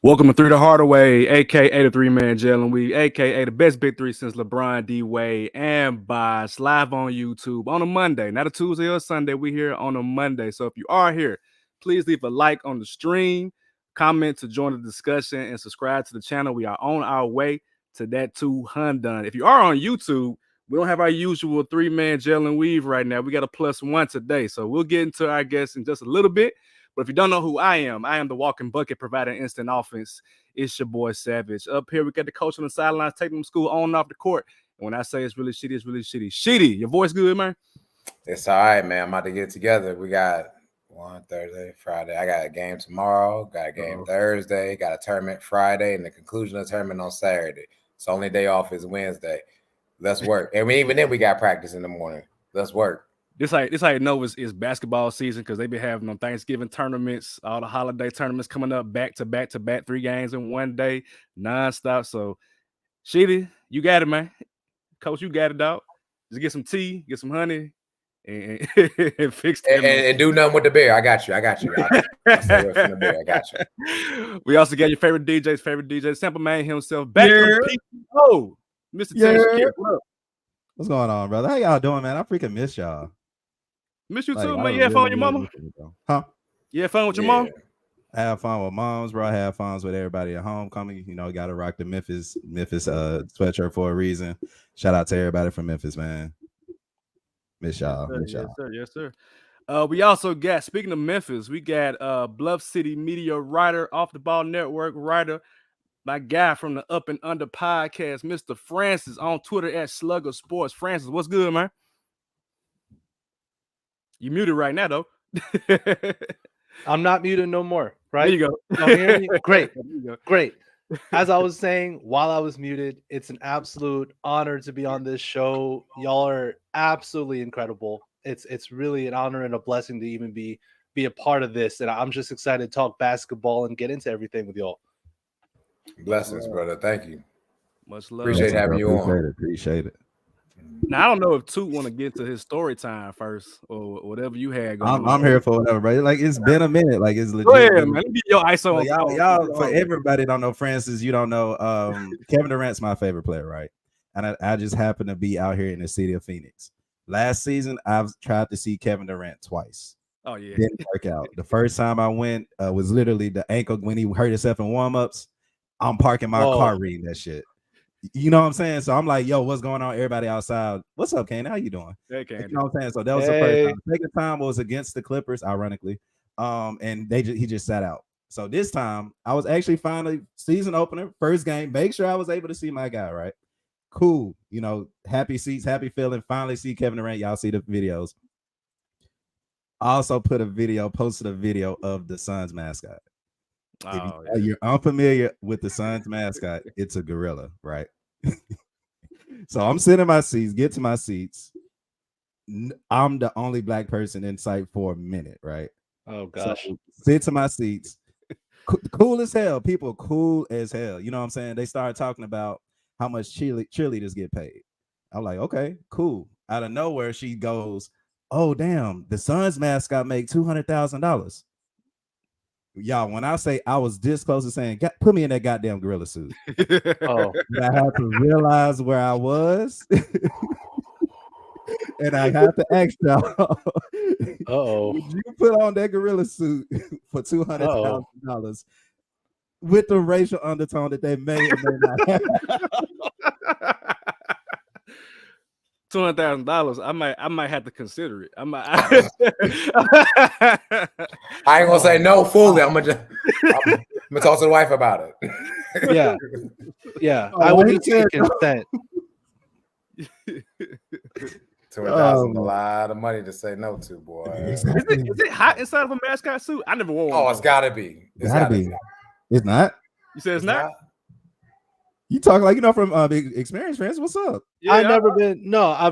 Welcome to Three the Hardaway, aka the Three-Man Jalen Week, aka the best big three since LeBron D. Wade, and Bosh, live on YouTube on a Monday, not a Tuesday or Sunday. We here on a Monday. So if you are here, please leave a like on the stream, comment to join the discussion, and subscribe to the channel. We are on our way to that 200. If you are on YouTube, we don't have our usual three-man Jalen Weave right now. We got a +1 today. So we'll get into our guests in just a little bit. But if you don't know who I am the walking bucket providing instant offense. It's your boy Savage. Up here, we got the coach on the sidelines taking them to school on and off the court. And when I say it's really shitty, it's really shitty. Shitty, your voice good, man? It's all right, man. I'm about to get together. We got one Thursday, Friday. I got a game tomorrow, got a game Thursday, got a tournament Friday, and the conclusion of the tournament on Saturday. So only day off is Wednesday. Let's work. And even then we got practice in the morning. Let's work. This how you know it's basketball season because they be having on Thanksgiving tournaments, all the holiday tournaments coming up back to back, 3 games in one day, nonstop. So, Shitty, you got it, man. Coach, you got it, dog. Just get some tea, get some honey, and, and fix it. And do nothing with the beer. I got you. I stay away from the beer. I got you. We also got your favorite DJ, Sample Man himself, back from PO, Mr. Taylor. What's going on, brother? How y'all doing, man? I freaking miss y'all. Miss you too, man. You had fun with your mama? Huh? You had fun with your mom? I have fun with moms, bro. I have fun with everybody at homecoming. You know, got to rock the Memphis sweatshirt for a reason. Shout out to everybody from Memphis, man. Miss y'all. Yes, sir. We also got, speaking of Memphis, we got Bluff City media writer, Off the Ball Network writer, my guy from the Up and Under podcast, Mr. Francis, on Twitter at Slugger Sports. Francis, what's good, man? You muted right now, though. I'm not muted no more, right? There you go. Don't hear me? Great. Great. As I was saying, while I was muted, it's an absolute honor to be on this show. Y'all are absolutely incredible. It's really an honor and a blessing to even be a part of this. And I'm just excited to talk basketball and get into everything with y'all. Blessings, brother. Thank you. Much love. Appreciate having you on. Appreciate it. Now, I don't know if Toot want to get to his story time first or whatever you had going on. I'm here for whatever, bro. Like, it's been a minute. Like, it's legit. Go ahead, man. Let me get your ISO on. Y'all, for everybody don't know Francis, you don't know. Kevin Durant's my favorite player, right? And I just happen to be out here in the city of Phoenix. Last season, I've tried to see Kevin Durant twice. Oh, yeah. Didn't work out. The first time I went was literally the ankle when he hurt himself in warm-ups. I'm parking my car reading that shit. You know what I'm saying? So I'm like, yo, what's going on? Everybody outside. What's up, Kane? How you doing? Hey, Kane. You know what I'm saying? So that was the first time. The second time was against the Clippers, ironically. And he just sat out. So this time I was actually finally season opener, first game. Make sure I was able to see my guy, right? Cool. You know, happy seats, happy feeling. Finally see Kevin Durant. Y'all see the videos. I also posted a video of the Suns mascot. If you're unfamiliar with the Suns mascot, it's a gorilla, right? So I'm sitting in my seats, get to my seats. I'm the only black person in sight for a minute, right? Oh, gosh. So, sit to my seats. Cool as hell. People cool as hell. You know what I'm saying? They started talking about how much cheerleaders get paid. I'm like, okay, cool. Out of nowhere, she goes, oh, damn, the Suns mascot make $200,000. Y'all, when I say I was this close to saying, put me in that goddamn gorilla suit. I had to realize where I was. And I have to ask y'all, would you put on that gorilla suit for $200,000 with the racial undertone that they may or may not have? $200,000. I might have to consider it. I ain't gonna say no fully. I'm gonna talk to the wife about it. Yeah. I would need to consent. $200,000 a lot of money to say no to, boy. Is it hot inside of a mascot suit? I never wore one. Oh, it's gotta be. It's gotta be. It's not. You said it's not? You talk like you know from big experience, friends. What's up? Yeah, I've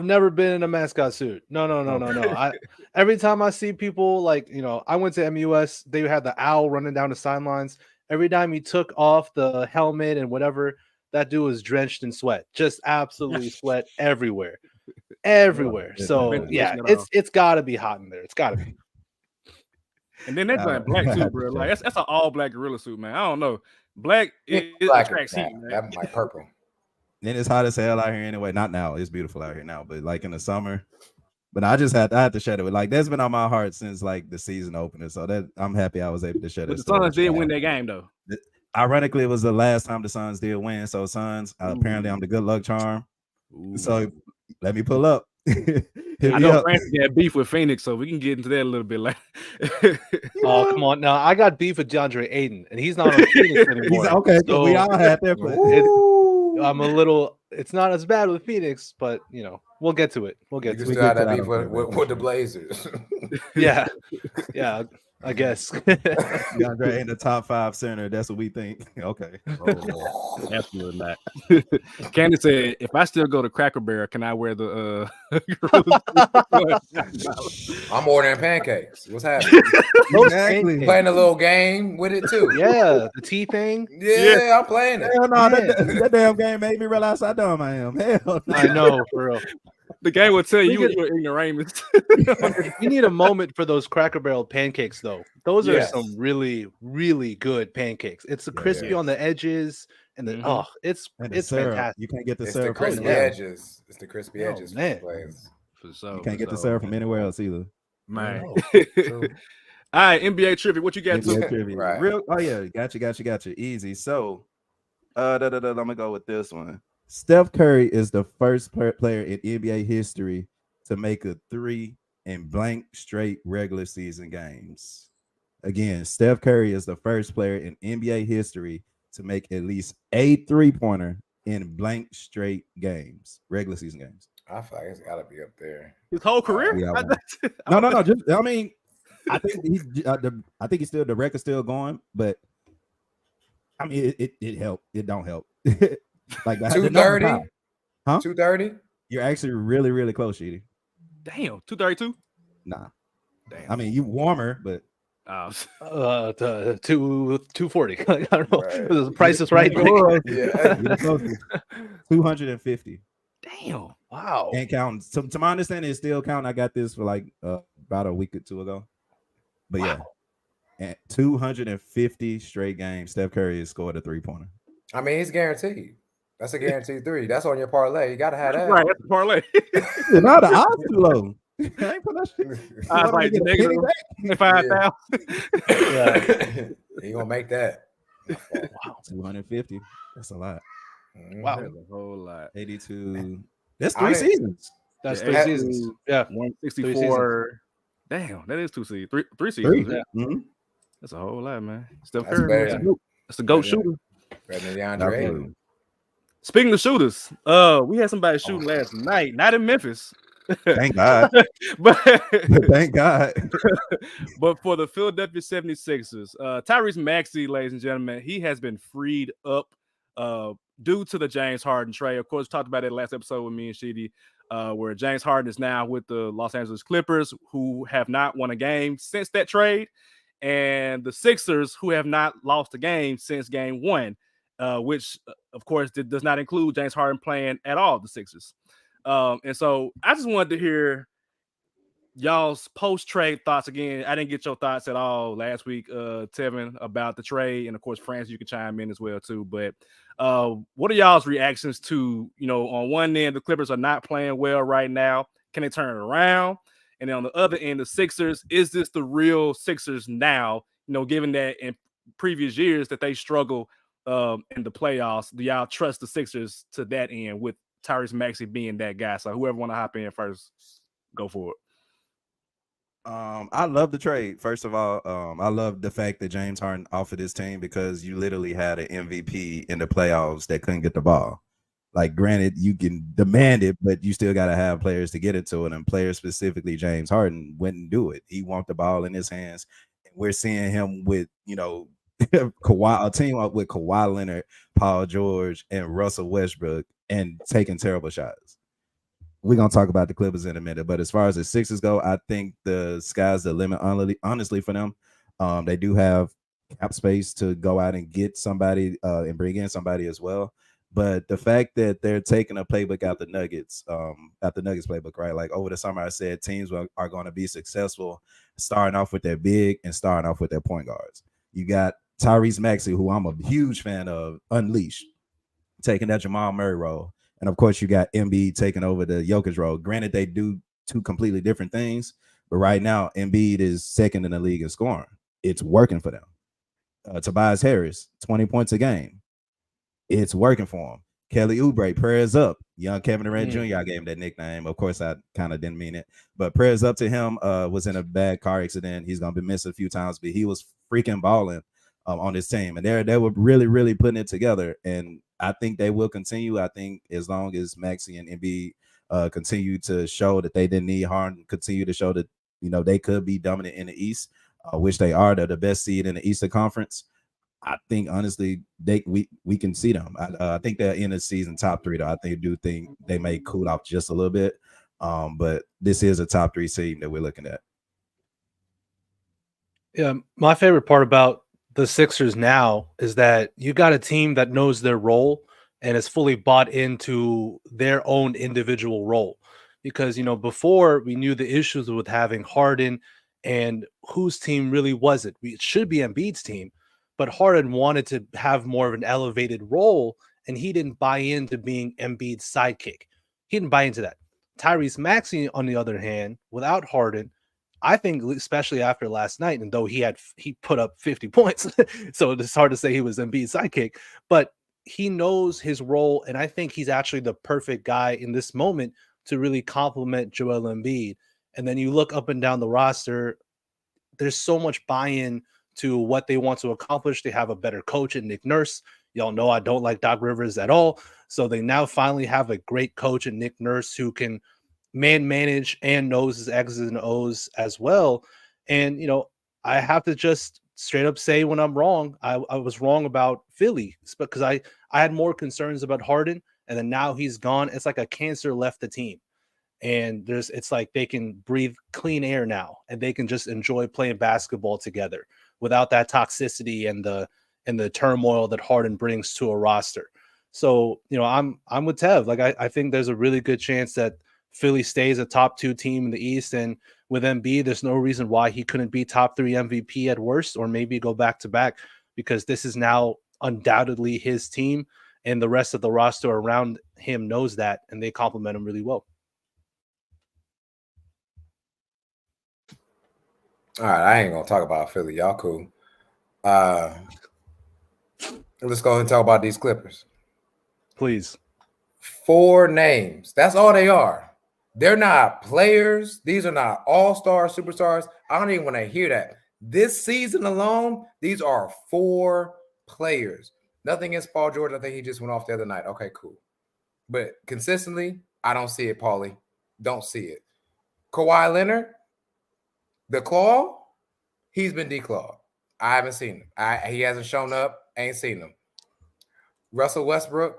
never been in a mascot suit. No. Every time I see people, like, you know, I went to MUS, they had the owl running down the sidelines. Every time he took off the helmet and whatever, that dude was drenched in sweat, just absolutely sweat everywhere. So yeah, it's got to be hot in there. It's got to be. And then that's like black too, bro. Like that's an all black gorilla suit, man. I don't know. Black it attracts heat, man. That like purple. Then it's hot as hell out here anyway. Not now. It's beautiful out here now, but like in the summer. But I had to shut it. Like that's been on my heart since like the season opener. So that I'm happy I was able to shut it. But the Suns did win that game though. Ironically, it was the last time the Suns did win. So Suns, apparently I'm the good luck charm. Ooh. So let me pull up. I know Francis got beef with Phoenix, so we can get into that a little bit later. Oh, come on. Now, I got beef with DeAndre Ayton, and he's not on Phoenix anymore. Okay, so we all had that. I'm a little, it's not as bad with Phoenix, but, you know, we'll get to it. We'll get to it. You still had that beef with the Blazers. Yeah. I guess. DeAndre ain't the top 5 center. That's what we think. Okay. Oh, absolutely not. Candy said, if I still go to Cracker Barrel, can I wear the I'm ordering pancakes. What's happening? Exactly. Playing a little game with it too. Yeah, the tea thing. Yeah, I'm playing it. Hell no, that damn game made me realize how dumb I am. Hell no. I know, for real. The game will tell you you're ignoramus. You need a moment for those Cracker Barrel pancakes, though. Those are some really, really good pancakes. It's the crispy on the edges, and the it's fantastic. You can't get the it's syrup. The crispy edges. It's the crispy edges. Man. You can't get the syrup from anywhere else either. Man. All right, NBA trivia. What you got? Trivia. Right. Gotcha. Easy. So, I'm gonna go with this one. Steph Curry is the first player in NBA history to make a 3 in blank straight regular season games. Again, Steph Curry is the first player in NBA history to make at least a 3-pointer in blank straight games, regular season games. I feel like it's got to be up there. His whole career? No. I think he's still, the record's still going, but I mean, it helped. It don't help. Like 230, huh? 230. You're actually really, really close, Sheedy. Damn, 232. Nah, damn. I mean, you warmer, but 240. I don't know. Right. The price is right. Yeah, 250. Damn. Wow. And counting. To my understanding, it's still counting. I got this for like about a week or two ago. But yeah, and 250 straight games, Steph Curry has scored a 3-pointer. I mean, he's guaranteed. That's a guaranteed 3. That's on your parlay. You gotta have that. Right, that's a parlay. Now the odds too low. I ain't put that shit. I was like negative 5,000. Yeah. You gonna make that? Wow, 250. That's a lot. Wow, that's a whole lot. 82. That's 3 seasons. That's 3 seasons. Yeah, 164. Damn, that is 2 seasons. 3 seasons. Yeah. Mm-hmm. That's a whole lot, man. Steph Curry. That's a GOAT shooter. Better than DeAndre. Speaking of shooters, we had somebody shooting last night, not in Memphis. Thank God. but thank God. But for the Philadelphia 76ers, Tyrese Maxey, ladies and gentlemen, he has been freed up due to the James Harden trade. Of course, we talked about it last episode with me and Sheedy, where James Harden is now with the Los Angeles Clippers, who have not won a game since that trade, and the Sixers, who have not lost a game since game 1. Which, of course, does not include James Harden playing at all, the Sixers. And so I just wanted to hear y'all's post-trade thoughts again. I didn't get your thoughts at all last week, Tevin, about the trade. And, of course, Francis, you can chime in as well, too. But what are y'all's reactions to, on one end, the Clippers are not playing well right now. Can they turn it around? And then on the other end, the Sixers, is this the real Sixers now, given that in previous years that they struggle in the playoffs? Do y'all trust the Sixers to that end with Tyrese Maxey being that guy? So whoever want to hop in first, go for it. I love the trade. First of all, I love the fact that James Harden offered his team, because you literally had an MVP in the playoffs that couldn't get the ball. Like, granted, you can demand it, but you still got to have players to get it to it. And players, specifically James Harden, wouldn't do it. He wants the ball in his hands. And we're seeing him with, Kawhi, a team up with Kawhi Leonard, Paul George, and Russell Westbrook, and taking terrible shots. We're gonna talk about the Clippers in a minute, but as far as the Sixers go, I think the sky's the limit. Honestly, for them, they do have cap space to go out and get somebody and bring in somebody as well. But the fact that they're taking a playbook out the Nuggets playbook, right? Like over the summer, I said teams are going to be successful starting off with their big and starting off with their point guards. You got Tyrese Maxey, who I'm a huge fan of, unleashed, taking that Jamal Murray role. And of course, you got Embiid taking over the Jokic role. Granted, they do two completely different things, but right now, Embiid is second in the league in scoring. It's working for them. Tobias Harris, 20 points a game. It's working for him. Kelly Oubre, prayers up. Young Kevin Durant Jr., I gave him that nickname. Of course, I kind of didn't mean it. But prayers up to him. Was in a bad car accident. He's going to be missed a few times, but he was freaking balling on his team. And they were really, really putting it together. And I think they will continue. I think as long as Maxey and Embiid continue to show that they didn't need Harden, continue to show that, they could be dominant in the East, which they are. They're the best seed in the Eastern Conference. I think honestly, we can see them. I think they're in the season top 3, though. I think they may cool off just a little bit, but this is a top 3 seed that we're looking at. Yeah, my favorite part about the Sixers now is that you got a team that knows their role and is fully bought into their own individual role. Because before we knew the issues with having Harden and whose team really was it? It should be Embiid's team. But Harden wanted to have more of an elevated role, and he didn't buy into being Embiid's sidekick. He didn't buy into that. Tyrese Maxey, on the other hand, without Harden, I think, especially after last night, and though he put up 50 points, so it's hard to say he was Embiid's sidekick, but he knows his role, and I think he's actually the perfect guy in this moment to really complement Joel Embiid. And then you look up and down the roster, there's so much buy-in to what they want to accomplish. They have a better coach in Nick Nurse. Y'all know I don't like Doc Rivers at all. So they now finally have a great coach in Nick Nurse who can manage and knows his X's and O's as well. And, I have to just straight up say when I'm wrong. I was wrong about Philly because I had more concerns about Harden, and then now he's gone. It's like a cancer left the team. And it's like they can breathe clean air now, and they can just enjoy playing basketball together without that toxicity and the turmoil that Harden brings to a roster. So, I'm with Tev. Like, I think there's a really good chance that Philly stays a top 2 team in the East. And with Embiid, there's no reason why he couldn't be top 3 MVP at worst, or maybe go back to back, because this is now undoubtedly his team, and the rest of the roster around him knows that, and they complement him really well. All right, I ain't gonna talk about Philly. Y'all cool. Let's go ahead and talk about these Clippers. Please. 4 names. That's all they are. They're not players. These are not all-star superstars. I don't even want to hear that. This season alone, these are 4 players. Nothing against Paul George. I think he just went off the other night. Okay, cool. But consistently, I don't see it, Paulie. Don't see it. Kawhi Leonard, the claw, he's been declawed. I haven't seen him. He hasn't shown up. Ain't seen him. Russell Westbrook,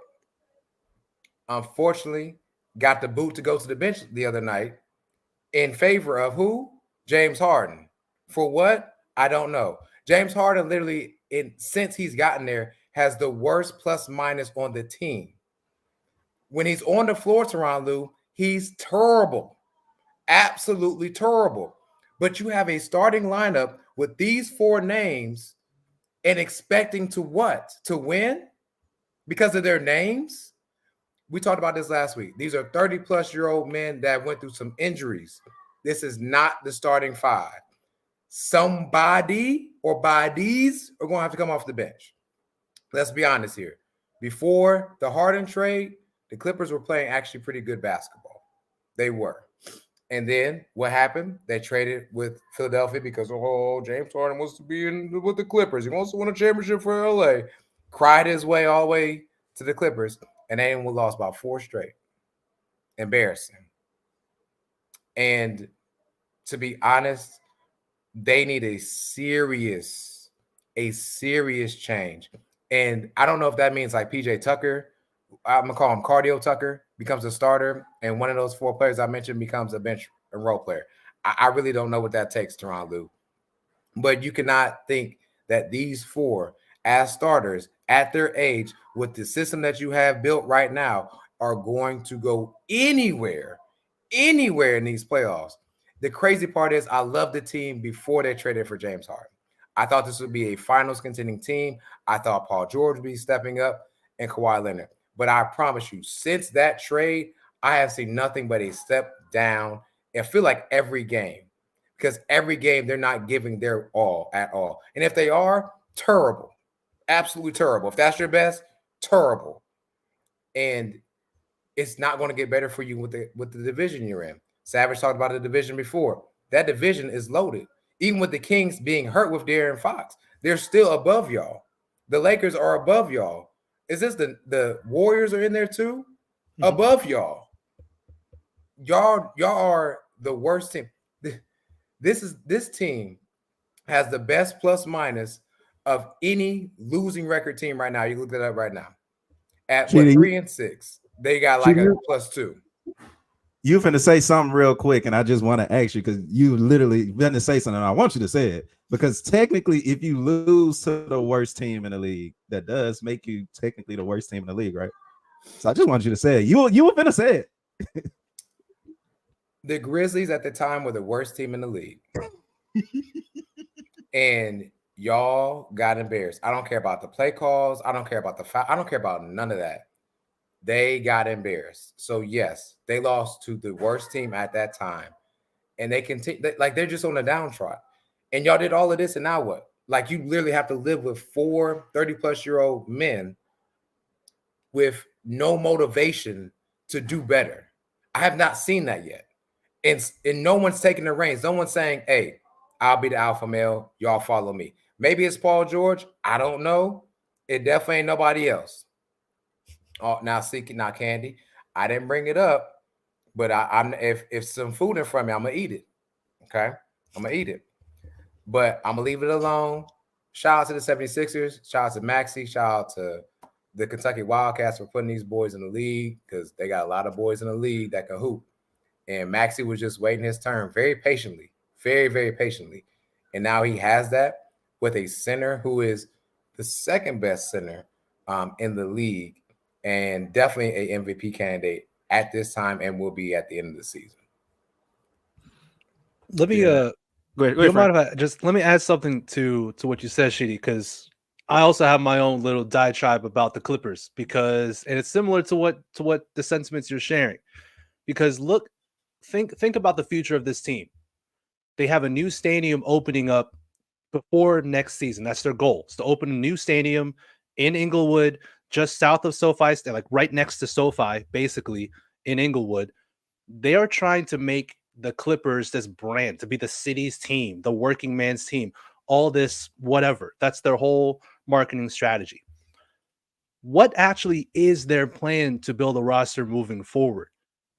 unfortunately, got the boot to go to the bench the other night in favor of who? James Harden. For what? I don't know. James Harden literally, since he's gotten there, has the worst plus minus on the team. When he's on the floor, Teron Lou, he's terrible. Absolutely terrible. But you have a starting lineup with these 4 names and expecting to what? To win? Because of their names? We talked about this last week. These are 30-plus-year-old men that went through some injuries. This is not the starting 5. Somebody or bodies are going to have to come off the bench. Let's be honest here. Before the Harden trade, the Clippers were playing actually pretty good basketball. They were. And then what happened? They traded with Philadelphia because, James Harden wants to be with the Clippers. He wants to win a championship for LA. Cried his way all the way to the Clippers, and they lost about 4 straight. Embarrassing. And to be honest, they need a serious change. And I don't know if that means like PJ Tucker, I'm going to call him Cardio Tucker, becomes a starter, and one of those 4 players I mentioned becomes a bench and role player. I really don't know what that takes, Teron Lou. But you cannot think that these 4, as starters at their age with the system that you have built right now are going to go anywhere in these playoffs. The crazy part is I love the team before they traded for James Harden. I thought this would be a finals contending team. I thought Paul George would be stepping up and Kawhi Leonard. But I promise you, since that trade, I have seen nothing but a step down. I feel like every game, because every game they're not giving their all at all. And if they are, terrible, absolutely terrible. If that's your best, terrible. And it's not going to get better for you with the division you're in. Savage talked about the division before. That division is loaded. Even with the Kings being hurt with De'Aaron Fox, they're still above y'all. The Lakers are above y'all. Is this the Warriors are in there too? Above y'all. Y'all are the worst team. This team has the best plus minus of any losing record team right now. You look that up right now. At what, 3-6, they got like a +2. You finna say something real quick, and I just want to ask you because you literally finna say something. I want you to say it because technically, if you lose to the worst team in the league, that does make you technically the worst team in the league, right? So I just want you to say it. You were finna say it. The Grizzlies at the time were the worst team in the league, and y'all got embarrassed. I don't care about the play calls. I don't care about the foul. I don't care about none of that. They got embarrassed. So yes, they lost to the worst team at that time, and they continue like they're just on a downtrot. And y'all did all of this, and now what? Like you literally have to live with 4 30-plus-year-old men with no motivation to do better. I have not seen that yet, and no one's taking the reins. No one's saying, "Hey, I'll be the alpha male. Y'all follow me." Maybe it's Paul George. I don't know. It definitely ain't nobody else. Oh, now Candy. I didn't bring it up, but I'm if some food in front of me, I'm gonna eat it. Okay, I'm gonna eat it, but I'm gonna leave it alone. Shout out to the 76ers. Shout out to Maxey. Shout out to the Kentucky Wildcats for putting these boys in the league because they got a lot of boys in the league that can hoop. And Maxey was just waiting his turn very patiently, very, very patiently, and now he has that with a center who is the second best center in the league. And definitely a MVP candidate at this time and will be at the end of the season. Let me go ahead, let me add something to what you said, Sheedy, because I also have my own little diatribe about the Clippers and it's similar to what the sentiments you're sharing. Because look, think about the future of this team. They have a new stadium opening up before next season. That's their goal. It's to open a new stadium in Inglewood, just south of SoFi, like right next to SoFi, basically in Inglewood. They are trying to make the Clippers this brand, to be the city's team, the working man's team, all this, whatever. That's their whole marketing strategy. What actually is their plan to build a roster moving forward?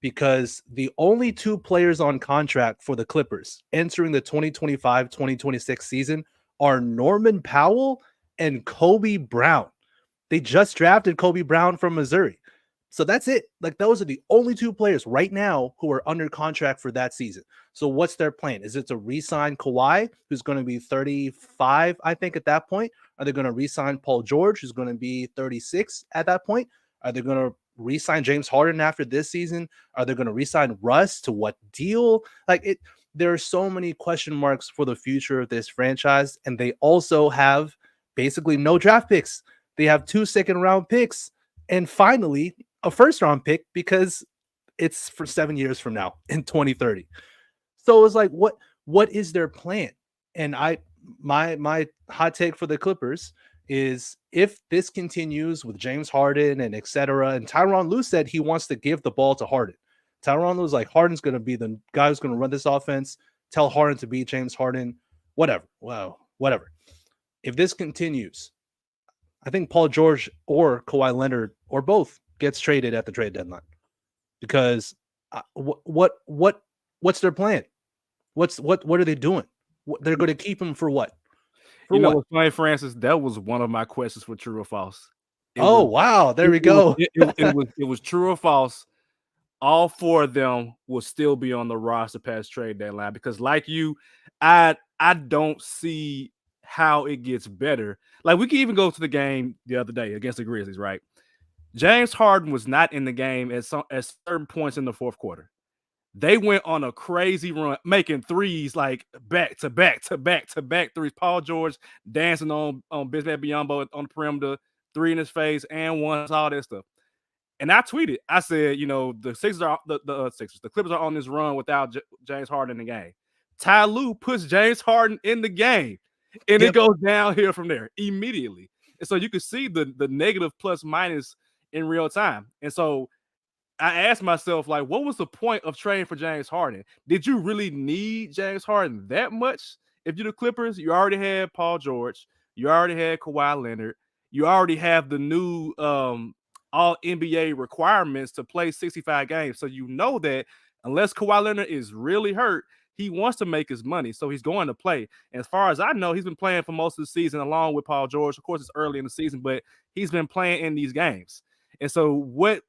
Because the only 2 players on contract for the Clippers entering the 2025-2026 season are Norman Powell and Kobe Brown. They just drafted Kobe Brown from Missouri. So that's it. Like those are the only 2 players right now who are under contract for that season. So what's their plan? Is it to re-sign Kawhi, who's going to be 35, I think, at that point? Are they going to re-sign Paul George, who's going to be 36 at that point? Are they going to re-sign James Harden after this season? Are they going to re-sign Russ? To what deal? There are so many question marks for the future of this franchise, and they also have basically no draft picks. They have 2 second-round picks, and finally a first-round pick because it's for 7 years from now in 2030. So it's like, what is their plan? And my hot take for the Clippers is if this continues with James Harden and etc. And Tyronn Lue said he wants to give the ball to Harden. Tyronn Lue's like, Harden's going to be the guy who's going to run this offense. Tell Harden to beat James Harden. Whatever. Well, whatever. If this continues, I think Paul George or Kawhi Leonard or both gets traded at the trade deadline because what's their plan? What are they doing? They're going to keep him for what? What's funny, Francis? That was one of my questions for true or false. Wow, there we go. It was true or false. All 4 of them will still be on the roster past trade deadline because, like you, I don't see how it gets better. Like we can even go to the game the other day against the Grizzlies, right? James Harden was not in the game at certain points in the fourth quarter. They went on a crazy run, making threes like back to back to back to back threes. Paul George dancing on Bismack Biyombo on the perimeter, three in his face, and one, all that stuff. And I tweeted, I said, the Sixers are the Clippers are on this run without James Harden in the game. Ty Lue puts James Harden in the game, and it goes downhill from there immediately. And so you can see the negative plus minus in real time. And so I asked myself, like, what was the point of trading for James Harden? Did you really need James Harden that much? If you're the Clippers, you already had Paul George, you already had Kawhi Leonard, you already have the new all NBA requirements to play 65 games. So you know that unless Kawhi Leonard is really hurt, he wants to make his money. So he's going to play. And as far as I know, he's been playing for most of the season along with Paul George. Of course, it's early in the season, but he's been playing in these games. And so what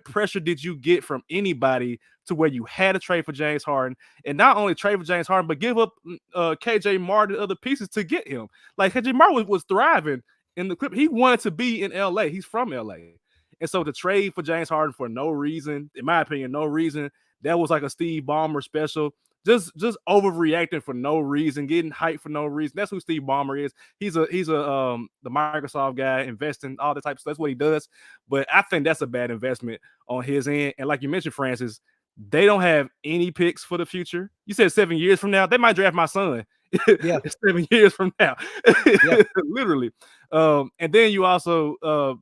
pressure did you get from anybody to where you had to trade for James Harden, and not only trade for James Harden, but give up KJ Martin and other pieces to get him? Like KJ Martin was thriving in the Clip. He wanted to be in LA. He's from LA. And so to trade for James Harden for no reason, in my opinion, no reason, that was like a Steve Ballmer special. Just overreacting for no reason, getting hyped for no reason. That's who Steve Ballmer is. He's the Microsoft guy, investing, all the type of stuff. That's what he does. But I think that's a bad investment on his end. And like you mentioned, Francis, they don't have any picks for the future. You said 7 years from now, they might draft my son. Yeah, 7 years from now, literally. And then you also,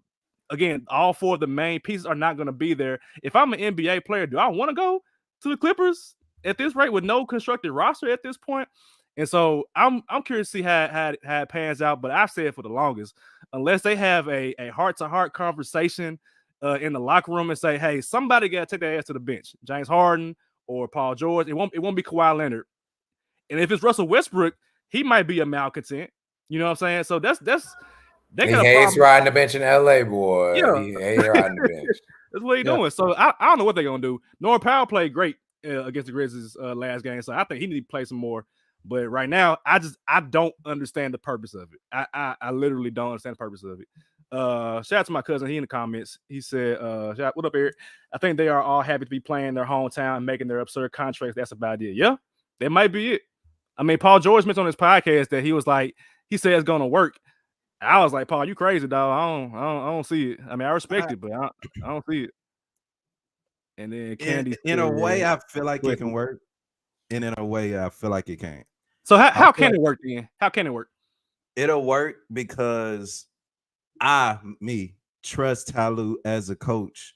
again, all four of the main pieces are not going to be there. If I'm an NBA player, do I want to go to the Clippers at this rate with no constructed roster at this point? And so I'm curious to see how it pans out. But I've said for the longest, unless they have a heart-to-heart conversation in the locker room and say, hey, somebody got to take their ass to the bench, James Harden or Paul George, it won't be Kawhi Leonard. And if it's Russell Westbrook, he might be a malcontent. You know what I'm saying? So that's he hates riding the bench in LA, boy. Yeah. He hates riding the bench. That's what he's doing. So I don't know what they're gonna do. Norman Powell played great against the Grizzlies last game, so I think he needs to play some more. But right now, I don't understand the purpose of it. I literally don't understand the purpose of it. Shout out to my cousin. He in the comments. He said, what up, Eric? I think they are all happy to be playing their hometown and making their absurd contracts. That's about it. Yeah, that might be it. I mean, Paul George mentioned on his podcast that he said it's gonna work. I was like, Paul, you crazy, dog. I don't see it. I mean, I respect it, but I don't see it. And then Candy, in a way, I feel like it can work, and in a way, I feel like it can't. So how can it work then? How can it work? It'll work because I trust Ty Lue as a coach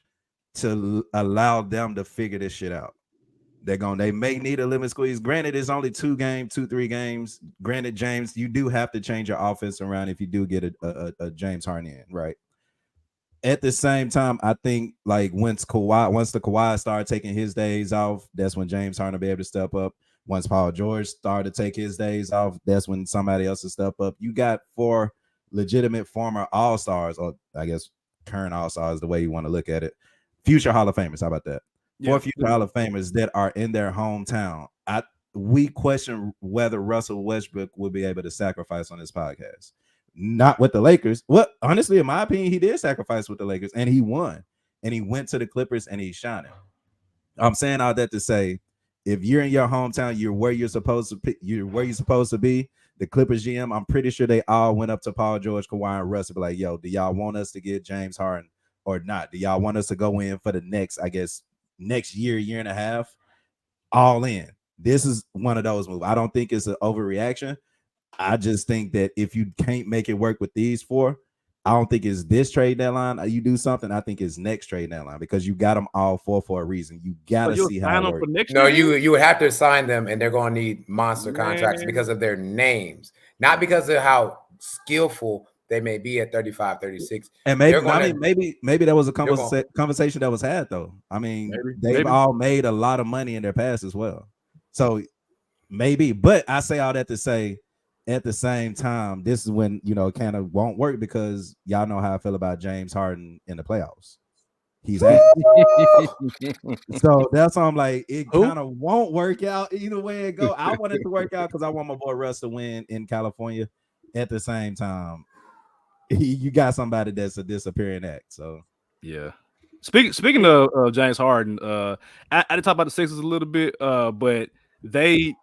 to allow them to figure this shit out. They may need a limit squeeze. Granted, it's only 2-3 games. Granted, James, you do have to change your offense around if you do get a James Harden in, right? At the same time, I think like once the Kawhi started taking his days off, that's when James Harden will be able to step up. Once Paul George started to take his days off, that's when somebody else will step up. You got 4 legitimate former All-Stars, or I guess current All-Stars, the way you want to look at it. Future Hall of Famers. How about that? 4 future Hall of Famers that are in their hometown. We question whether Russell Westbrook will be able to sacrifice on this podcast. Not with the Lakers. Well, honestly, in my opinion, he did sacrifice with the Lakers, and he won. And he went to the Clippers, and he's shining. I'm saying all that to say, if you're in your hometown, you're where you're supposed to be. The Clippers GM, I'm pretty sure they all went up to Paul George, Kawhi, and Russ and be like, yo, do y'all want us to get James Harden or not? Do y'all want us to go in for the next year and a half, all in? This is one of those moves. I don't think it's an overreaction. I just think that if you can't make it work with these 4, I don't think it's this trade deadline. You do something. I think it's next trade deadline because you got them all for a reason. You gotta see how it works. No, you would have to sign them, and they're going to need monster contracts because of their names, not because of how skillful they may be at 35, 36. And maybe that was a conversation that was had, though. I mean, they've all made a lot of money in their past as well. So maybe, but I say all that to say, at the same time, this is when, it kind of won't work because y'all know how I feel about James Harden in the playoffs. He's so that's why I'm like, it kind of won't work out either way it go. I want it to work out because I want my boy Russ to win in California. At the same time, you got somebody that's a disappearing act. So yeah. Speaking of James Harden, I didn't talk about the Sixers a little bit, but they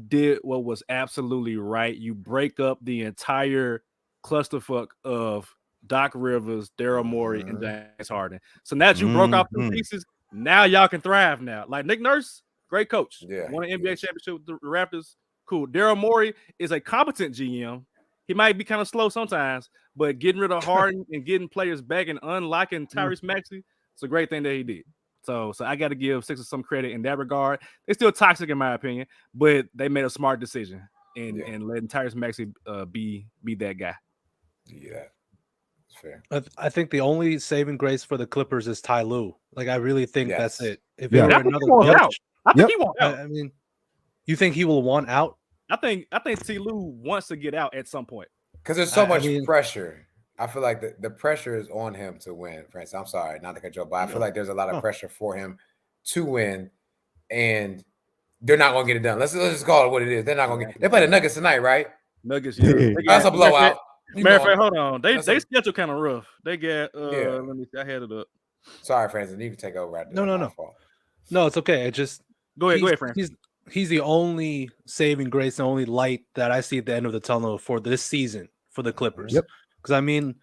did what was absolutely right. You break up the entire clusterfuck of Doc Rivers, Daryl Morey, and James Harden. So now that you broke off two pieces, now y'all can thrive now. Like Nick Nurse, great coach. Won an NBA championship with the Raptors. Cool. Daryl Morey is a competent GM. He might be kind of slow sometimes, but getting rid of Harden and getting players back and unlocking Tyrese Maxey, it's a great thing that he did. So I got to give Sixers some credit in that regard. They're still toxic in my opinion, but they made a smart decision and letting Tyrese Maxey be that guy. Yeah, it's fair. I think the only saving grace for the Clippers is Ty Lue. Like I really think that's it. If it were another coach, I think he won't out. I mean, you think he will want out? I think T. Lue wants to get out at some point because there's so much pressure. I feel like the pressure is on him to win. For instance, I'm sorry, not to cut you off, but I feel like there's a lot of pressure for him to win, and they're not going to get it done. Let's just call it what it is. They're not going to get. They play the Nuggets tonight, right? Nuggets, yeah. That's a blowout. Matter of fact, hold on. They schedule kind of rough. They get. Let me see. I had it up. Sorry, Francis. You can take over. Right there. No, it's okay. It just go ahead, Francis. He's the only saving grace, the only light that I see at the end of the tunnel for this season for the Clippers. Yep. Because I mean,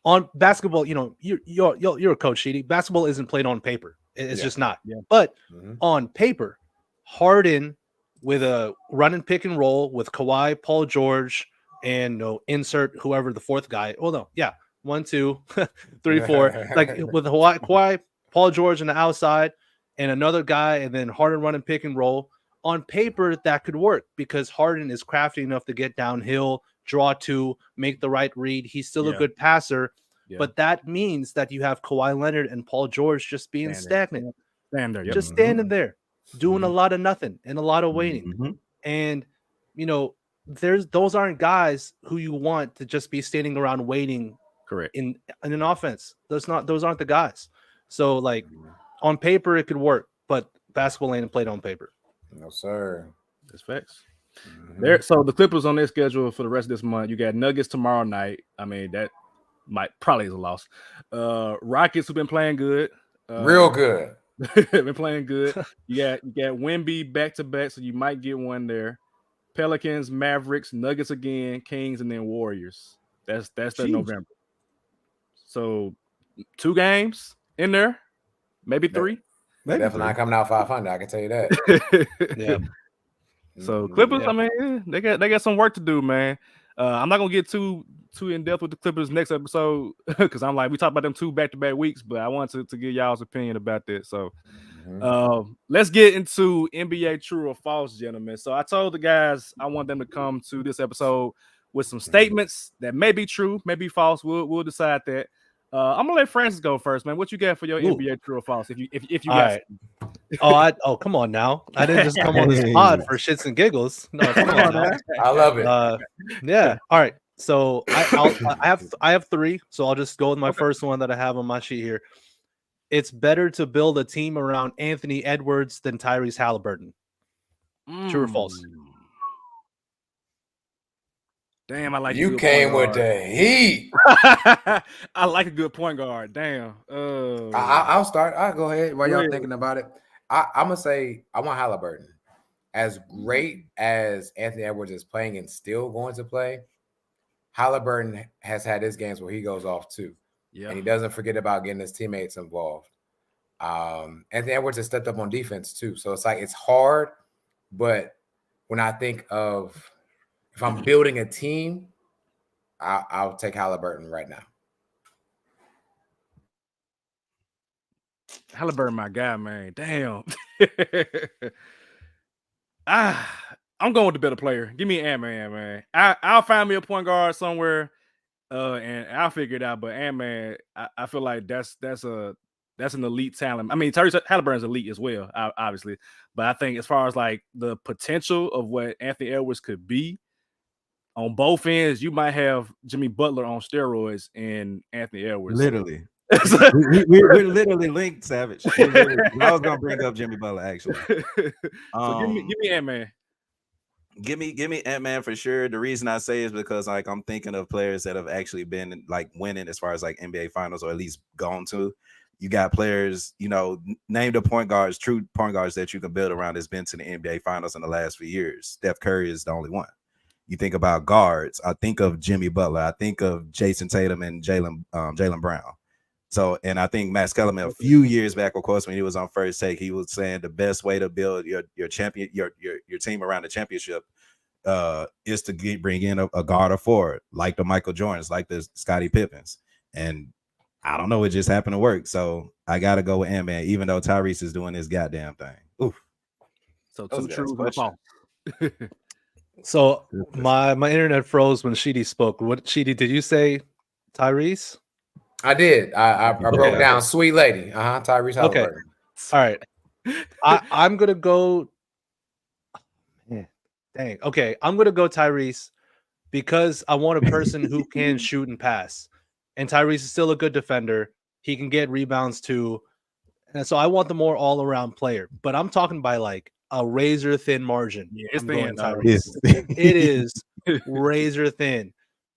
on basketball, you know, you're a coach, Sheedy. Basketball isn't played on paper. It's just not. Yeah. But on paper, Harden with a run and pick and roll with Kawhi, Paul George, and insert whoever the fourth guy. Oh no, yeah, 1, 2, 3, 4. Like with Kawhi, Paul George on the outside, and another guy, and then Harden run and pick and roll. On paper, that could work because Harden is crafty enough to get downhill, draw two, make the right read. He's still a good passer, but that means that you have Kawhi Leonard and Paul George just being stagnant. Just standing there, doing a lot of nothing and a lot of waiting. And, you know, those aren't guys who you want to just be standing around waiting. Correct. In an offense. Those aren't the guys. So, like, on paper, it could work, but basketball ain't played on paper. No, sir. That's facts. So the Clippers on their schedule for the rest of this month. You got Nuggets tomorrow night. I mean, that probably is a loss. Rockets who've been playing good. Real good. Been playing good. You got Wemby back to back, so you might get one there. Pelicans, Mavericks, Nuggets again, Kings, and then Warriors. That's the November. So 2 games in there, maybe 3. Definitely not coming out 500. I can tell you that. Yeah. So Clippers, I mean, they got some work to do, man. I'm not gonna get too in depth with the Clippers next episode because I'm like we talked about them 2 back-to-back weeks, but I wanted to get y'all's opinion about that. So let's get into NBA true or false, gentlemen. So I told the guys I want them to come to this episode with some statements that may be true, may be false. We'll decide that. I'm gonna let Francis go first, man. What you got for your NBA true or false? If you got right. Come on now. I didn't just come on this pod for shits and giggles. No, come on now. I love it. Yeah. All right. So I have 3. So I'll just go with my first one that I have on my sheet here. It's better to build a team around Anthony Edwards than Tyrese Halliburton. True or false? Damn, I like you came with the heat. I like a good point guard. Damn. I'll start. I'll go ahead while y'all thinking about it. I'm gonna say I want Halliburton. As great as Anthony Edwards is playing and still going to play, Halliburton has had his games where he goes off too. Yeah. And he doesn't forget about getting his teammates involved. Anthony Edwards has stepped up on defense too. So it's like it's hard, but when I think of if I'm building a team, I'll take Halliburton right now. Halliburton, my guy, man. Damn. I'm going with the better player. Give me Ant-Man, man. I'll find me a point guard somewhere, and I'll figure it out. But Ant-Man, I feel like that's an elite talent. I mean, Tyrese Halliburton's elite as well, obviously. But I think as far as like the potential of what Anthony Edwards could be on both ends, you might have Jimmy Butler on steroids and Anthony Edwards. Literally. we're literally linked, Savage. I was gonna bring up Jimmy Butler actually. So give me Ant-Man. Give me Ant-Man for sure. The reason I say is because like I'm thinking of players that have actually been like winning as far as like NBA finals or at least gone to. You got players, name the point guards, true point guards that you can build around that's been to the NBA finals in the last few years. Steph Curry is the only one. You think about guards, I think of Jimmy Butler, I think of Jason Tatum and Jaylen Brown. So, and I think Max Kellerman a few years back, of course, when he was on First Take, he was saying the best way to build your champion, your team around the championship is to bring in a guard or forward, like the Michael Jordans, like the Scottie Pippens. And I don't know, it just happened to work. So I got to go with Ant-Man, even though Tyrese is doing his goddamn thing. Oof. So two truths and a false. So my internet froze when Sheedy spoke. What, Sheedy, did you say Tyrese? I did. I broke down Sweet Lady. Tyrese Halliburton. Okay. All right. I'm gonna go. Dang. Okay. I'm gonna go Tyrese because I want a person who can shoot and pass. And Tyrese is still a good defender. He can get rebounds too. And so I want the more all-around player. But I'm talking by like a razor thin margin. Yeah, it's thin, Tyrese. It is razor thin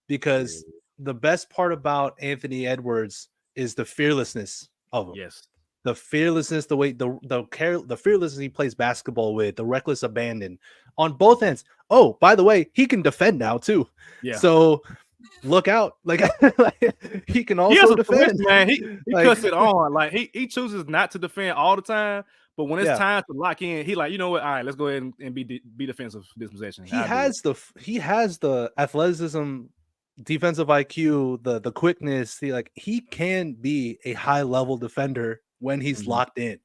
because the best part about Anthony Edwards is the fearlessness of him. Yes. The fearlessness, the way the fearlessness he plays basketball with, the reckless abandon on both ends. Oh, by the way, he can defend now too. Yeah. So look out. Like he can also defend. Man, he cuts it on. Like he chooses not to defend all the time. But when it's time to lock in, he like, you know what? All right, let's go ahead and be defensive this possession. He has the athleticism, defensive IQ, the quickness. He can be a high level defender when he's locked in.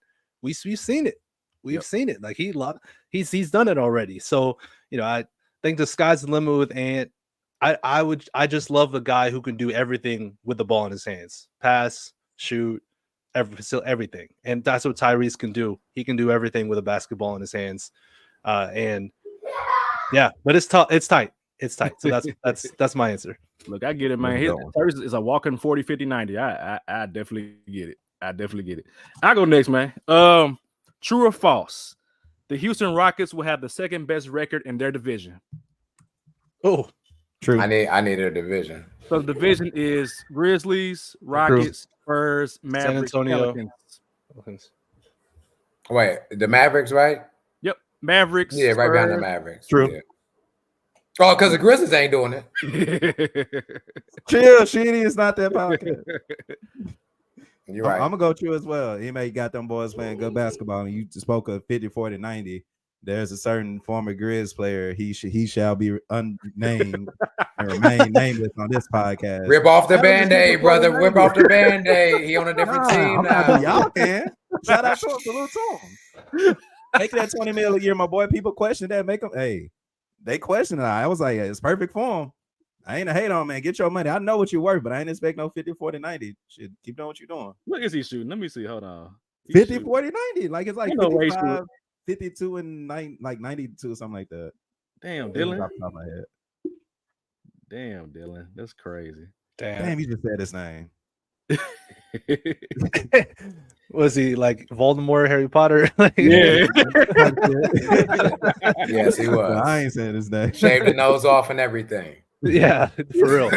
We've seen it. We've seen it. Like he's done it already. So I think the sky's the limit with Ant. I just love the guy who can do everything with the ball in his hands, pass, shoot. Everything, and that's what Tyrese can do. He can do everything with a basketball in his hands, and but it's tough. It's tight. So that's my answer. Look, I get it, man. Tyrese is a walking 40, 50, 90. I definitely get it. I go next, man. True or false? The Houston Rockets will have the second best record in their division. Oh, true. I need a division. So the division is Grizzlies, Rockets, Spurs, Mavericks, San Antonio. Pelicans. Wait, the Mavericks, right? Yep, Mavericks. Yeah, right Spurs. behind the Mavericks. True. Yeah. Oh, because the Grizzlies ain't doing it. Chill, Sheedy is not that podcast. You're right. I'm gonna go true as well. He may got them boys playing good basketball, and you spoke of 50, 40, 90. There's a certain former Grizz player. He shall be unnamed and remain nameless on this podcast. Rip off the Band-Aid, brother. Rip off the Band-Aid. He on a different team now. Y'all can. Shout out to him. Salute to him. Make that $20 million a year, my boy. People question that. Make them. Hey, they question it. I was like, it's perfect for him. I ain't a hate on, man. Get your money. I know what you're worth, but I ain't expect no 50, 40, 90. Shit, keep doing what you're doing. What is he shooting? Let me see. Hold on. 50, 40, 90. Like it's like 55, 52 and 9, like 92 or something like that. Damn, Dylan. Off the top of my head. Damn, Dylan. That's crazy. Damn, he just said his name. Was he like Voldemort, Harry Potter? Yeah. Yes, he was. I ain't saying his name. Shaved the nose off and everything. Yeah, for real.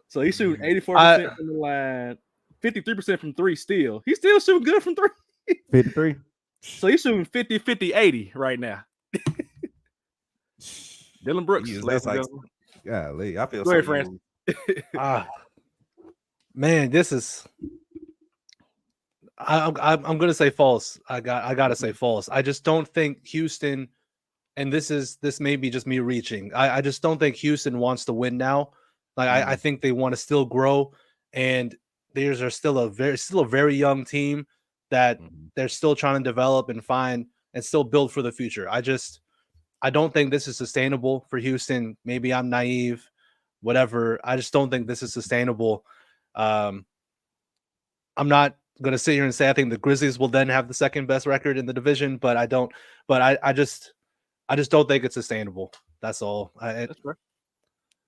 So he's shooting 84% from the line, 53% from three still. He's still shooting good from three. 53. So he's shooting 50, 50, 80 right now. Dylan Brooks. That's like, golly, I feel Go ahead, friends. Man, this is. I'm gonna say false. I gotta say false. I just don't think Houston, and this may be just me reaching. I just don't think Houston wants to win now. Like I think they want to still grow, and theirs are still a very young team that they're still trying to develop and find and still build for the future. I don't think this is sustainable for Houston. Maybe I'm naive, whatever. I just don't think this is sustainable. I'm not going to sit here and say I think the Grizzlies will then have the second best record in the division, but I don't. But I just don't think it's sustainable. That's all. That's fair.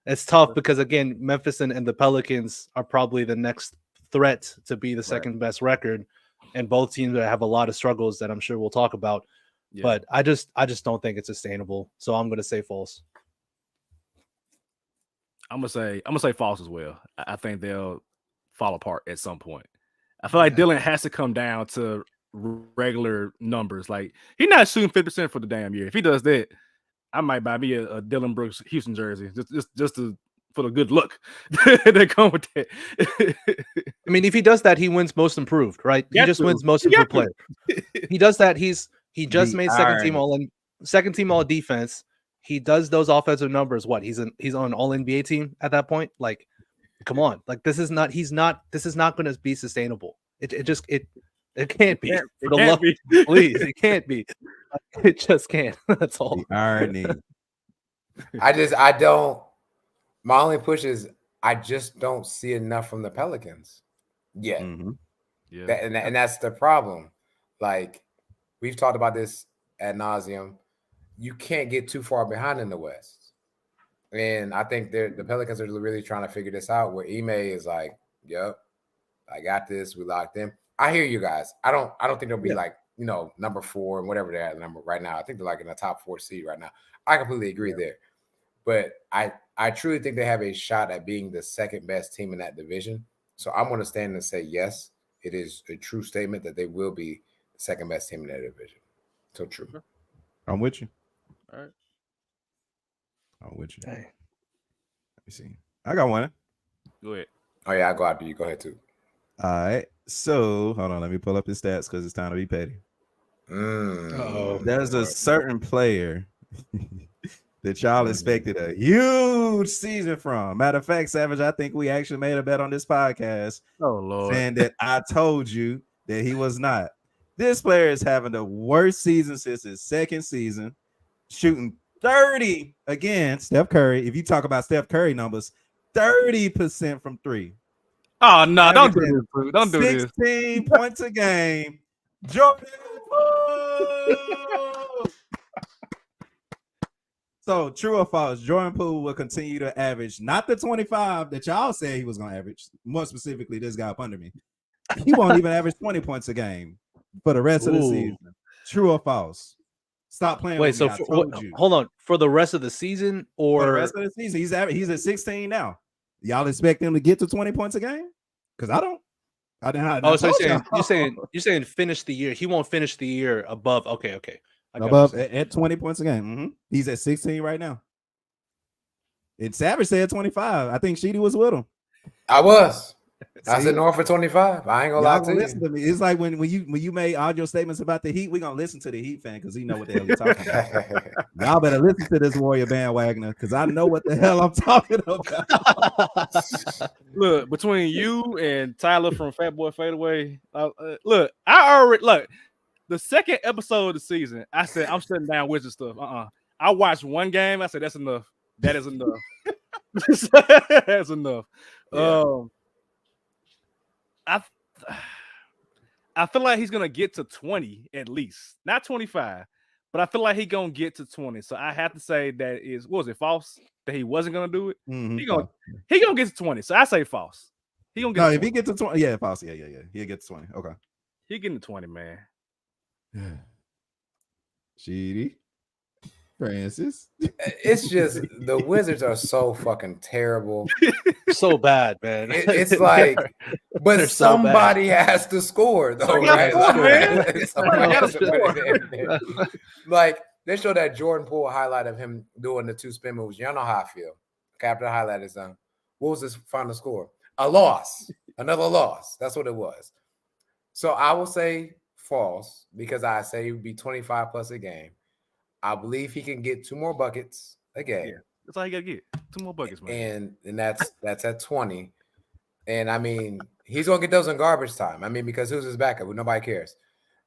It's tough because again, Memphis and the Pelicans are probably the next threat to be the second best record, and both teams have a lot of struggles that I'm sure we'll talk about. But I just don't think it's sustainable. So I'm gonna say false. I'm gonna say false as well. I think they'll fall apart at some point. I feel like Dillon has to come down to regular numbers. Like he's not shooting 50% for the damn year. If he does that, I might buy me a Dylan Brooks Houston jersey just for the good look that come with that. I mean, if he does that, he wins most improved, right? He just wins most improved player. He does that. He just made second team all defense. He does those offensive numbers. What he's on all NBA team at that point. Like, come on, like this is not going to be sustainable. It can't be. Please, it can't be. It just can't. That's all. The irony. I don't. My only push is I just don't see enough from the Pelicans yet. Mm-hmm. Yeah, and that's the problem. Like we've talked about this ad nauseum. You can't get too far behind in the West, and I think the Pelicans are really trying to figure this out. Where Ime is like, "Yep, I got this. We locked in." I hear you guys. I don't think they'll be like number 4 and whatever they're at number right now. I think they're like in the top 4 seed right now. I completely agree there. But I truly think they have a shot at being the second best team in that division. So I'm going to stand and say, yes, it is a true statement that they will be the second best team in that division. So true. I'm with you. All right. I'm with you. Hey. Let me see. I got one. Go ahead. Oh, yeah, I'll go after you. Go ahead, too. All right. So, hold on. Let me pull up his stats because it's time to be petty. There's a certain player that y'all expected a huge season from. Matter of fact, Savage, I think we actually made a bet on this podcast. Oh, Lord. Saying that I told you that he was not. This player is having the worst season since his second season, shooting 30 again. Steph Curry. If you talk about Steph Curry numbers, 30% from 3. Oh, no, don't do this, bro. Don't do 16 this. 16 points a game. Jordan Poole. So, true or false, Jordan Poole will continue to average not the 25 that y'all said he was going to average. More specifically, this guy up under me. He won't even average 20 points a game for the rest of the season. True or false? Stop playing with me. Hold on. For the rest of the season or for the rest of the season? He's at 16 now. Y'all expect him to get to 20 points a game? Because I don't. So you're saying finish the year. He won't finish the year above. Okay. Above at 20 points a game. Mm-hmm. He's at 16 right now. And Savage said 25. I think Sheedy was with him. I was. I said north for 25. I ain't gonna lie to you. Listen to me. It's like when you made all your statements about the Heat, we're gonna listen to the Heat fan because he know what the hell he's talking about. Y'all better listen to this Warrior bandwagoner because I know what the hell I'm talking about. Look, between you and Tyler from Fat Boy Fadeaway, look, the second episode of the season, I said I'm shutting down Wizard stuff. I watched one game. I said that's enough. That is enough. That's enough. Yeah. I feel like he's gonna get to 20 at least, not 25, but I feel like he's gonna get to 20. So I have to say that is false that he wasn't gonna do it. Mm-hmm. He gonna get to 20. So I say false. He gonna get if he gets to 20, yeah, false. Yeah. He'll get to 20. Okay. He getting to 20, man. Sheedy. Francis. It's just the Wizards are so fucking terrible. So bad, man. It's like, but somebody has to score, though, right? Like, they showed that Jordan Poole highlight of him doing the 2 spin moves. Y'all know how I feel. After the highlight is done. What was his final score? A loss. Another loss. That's what it was. So I will say false because I say it would be 25 plus a game. I believe he can get 2 more buckets a game. Yeah, that's all you gotta get. 2 more buckets, man. And that's at 20. And I mean, he's gonna get those in garbage time. I mean, because who's his backup? Nobody cares.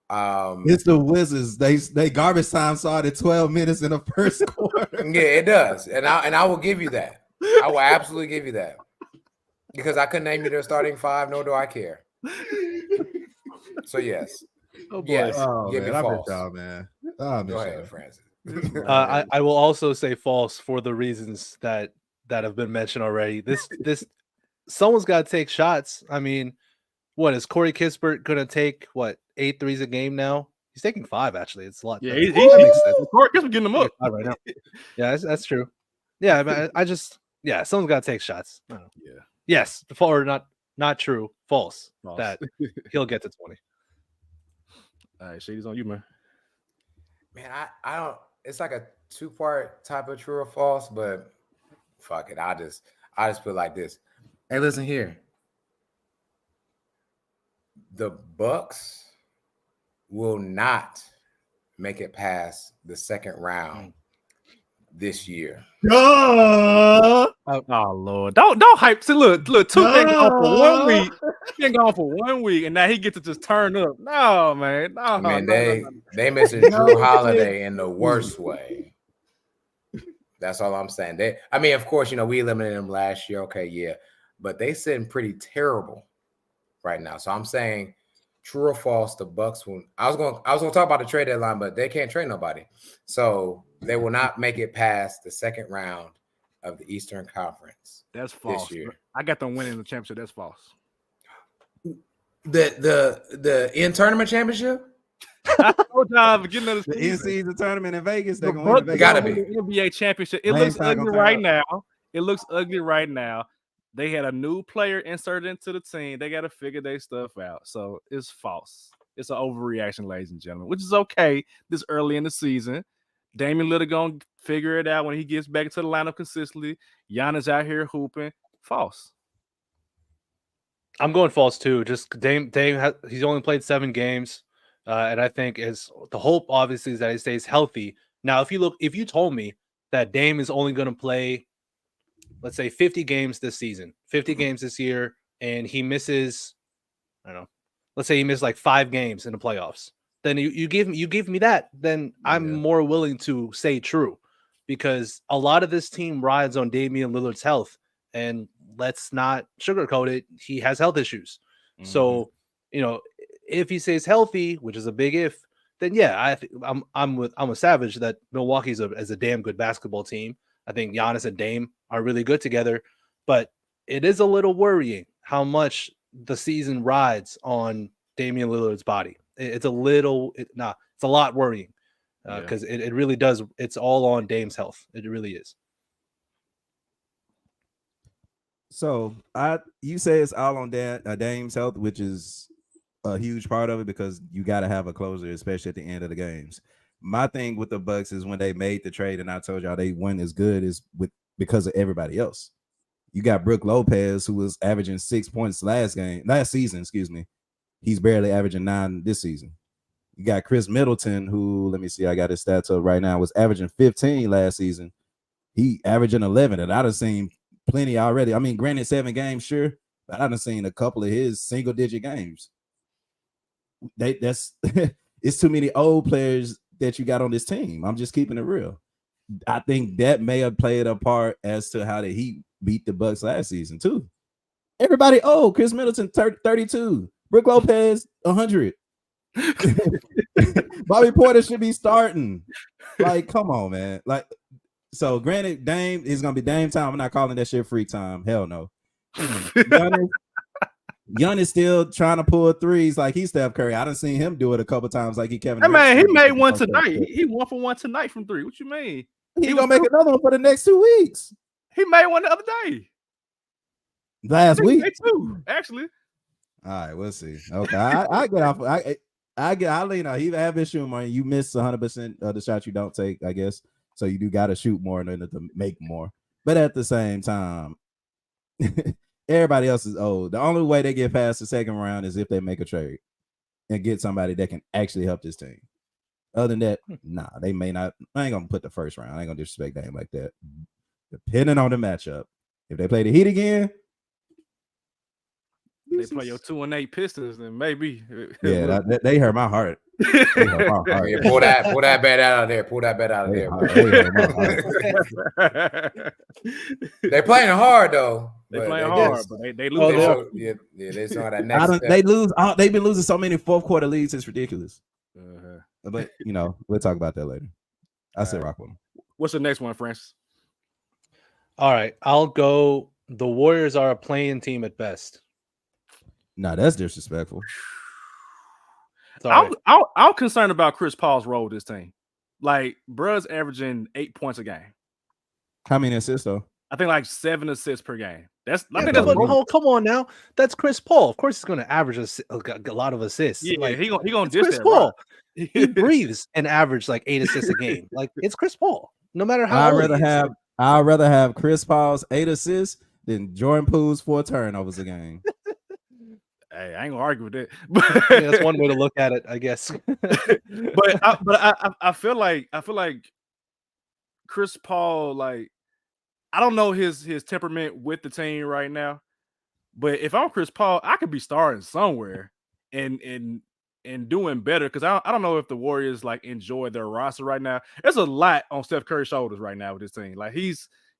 It's the Wizards. They garbage time started 12 minutes in the first quarter. Yeah, it does. And I will give you that. I will absolutely give you that. Because I couldn't name you their starting 5, nor do I care. So yes. Oh boy. Yes. Oh, give man, me false. Y'all, man. Oh, go ahead, Francis. I will also say false for the reasons that have been mentioned already. This someone's got to take shots. I mean, what is Corey Kispert gonna take? 8 threes a game now? He's taking 5 actually. It's a lot. Yeah, that makes sense. Of course, we're getting him up right now. Yeah, that's true. Yeah, but I just someone's got to take shots. Yeah. Yes, or not true. False. That he'll get to 20. All right, Shady's on you, man. Man, I don't. It's like a 2-part type of true or false, but fuck it. I just feel like this. Hey, listen here. The Bucks will not make it past the second round this year. Oh Lord! Don't hype. See, look. Two been gone for 1 week. Been gone for 1 week, and now he gets to just turn up. No, man. No, I mean, they missing Drew Holiday in the worst way. That's all I'm saying. Of course, we eliminated them last year. Okay, yeah, but they sitting pretty terrible right now. So I'm saying, true or false, the Bucks will. I was going to talk about the trade deadline, but they can't trade nobody, so they will not make it past the second round of the Eastern Conference. That's false. This year. I got them winning the championship. That's false. The in-tournament championship. The in-season tournament in Vegas. They're going to win. Gotta be the NBA championship. It looks ugly right now. It looks ugly right now. They had a new player inserted into the team. They got to figure their stuff out. So it's false. It's an overreaction, ladies and gentlemen, which is okay this early in the season. Damian Lillard gonna figure it out when he gets back into the lineup consistently. Giannis out here hooping. False. I'm going false too. Just Dame he's only played 7 games, and I think is the hope obviously is that he stays healthy. Now, if you told me that Dame is only going to play, let's say 50 games this season, 50 games this year, and he misses, I don't know, let's say he missed like 5 games in the playoffs, then you give me that, then I'm more willing to say true, because a lot of this team rides on Damian Lillard's health, and let's not sugarcoat it. He has health issues. Mm-hmm. So, if he stays healthy, which is a big if, then yeah, I'm a savage that Milwaukee's a damn good basketball team. I think Giannis and Dame are really good together, but it is a little worrying how much the season rides on Damian Lillard's body. It's a lot worrying because it really does. It's all on Dame's health. It really is. So you say it's all on Dame's health, which is a huge part of it because you got to have a closer, especially at the end of the games. My thing with the Bucks is when they made the trade, and I told y'all they weren't as good as because of everybody else. You got Brook Lopez, who was averaging 6 points last season. He's barely averaging 9 this season. You got Chris Middleton, who, let me see, I got his stats up right now, was averaging 15 last season. He averaging 11, and I done seen plenty already. I mean, granted, 7 games, sure, but I done seen a couple of his single-digit games. That's it's too many old players that you got on this team. I'm just keeping it real. I think that may have played a part as to how the Heat beat the Bucks last season too. Everybody, Chris Middleton 32, Brook Lopez 100. Bobby Porter should be starting. Like, come on, man. Like, so granted, Dame is gonna be Dame time. I'm not calling that shit free time. Hell no. Giannis still trying to pull threes like he's Steph Curry. I done seen him do it a couple times like he Kevin. Hey man, he made one tonight. He 1 for 1 tonight from 3. What you mean? He gonna make another one for the next 2 weeks. He made one the other day. Last week, too, actually. All right, we'll see. Okay, I get off. I lean out. He have been shooting more. You miss 100% of the shots you don't take, I guess. So you do got to shoot more in order to make more. But at the same time, everybody else is old. The only way they get past the second round is if they make a trade and get somebody that can actually help this team. Other than that, nah, they may not. I ain't gonna put the first round. I ain't gonna disrespect them like that. Depending on the matchup, if they play the Heat again, they play your 2-8 Pistons, then maybe. Yeah, they hurt my heart. They hurt my heart. Yeah, pull that bet out of there. Pull that bet out of there. They're playing hard though. They're playing hard, but they lose. They saw that next step. They lose. They've been losing so many fourth quarter leads. It's ridiculous. But we'll talk about that later. I said rock with them. What's the next one, Francis? All right, I'll go. The Warriors are a playing team at best. No, that's disrespectful. I'm concerned about Chris Paul's role with this team. Like, bruh's averaging 8 points a game. How many assists though? I think like 7 assists per game. That's come on now. That's Chris Paul. Of course, he's going to average a lot of assists. Yeah, like, he gonna dish Chris that, Paul. Bro. He breathes and average like 8 assists a game. Like, it's Chris Paul. No matter how I'd rather have Chris Paul's 8 assists than Jordan Poole's 4 turnovers a game. Hey, I ain't gonna argue with that. Yeah, that's one way to look at it, I guess. but I feel like Chris Paul, like, I don't know his temperament with the team right now, but if I'm Chris Paul, I could be starting somewhere and doing better, because I don't know if the Warriors like enjoy their roster right now. There's a lot on Steph Curry's shoulders right now with this team. Like, he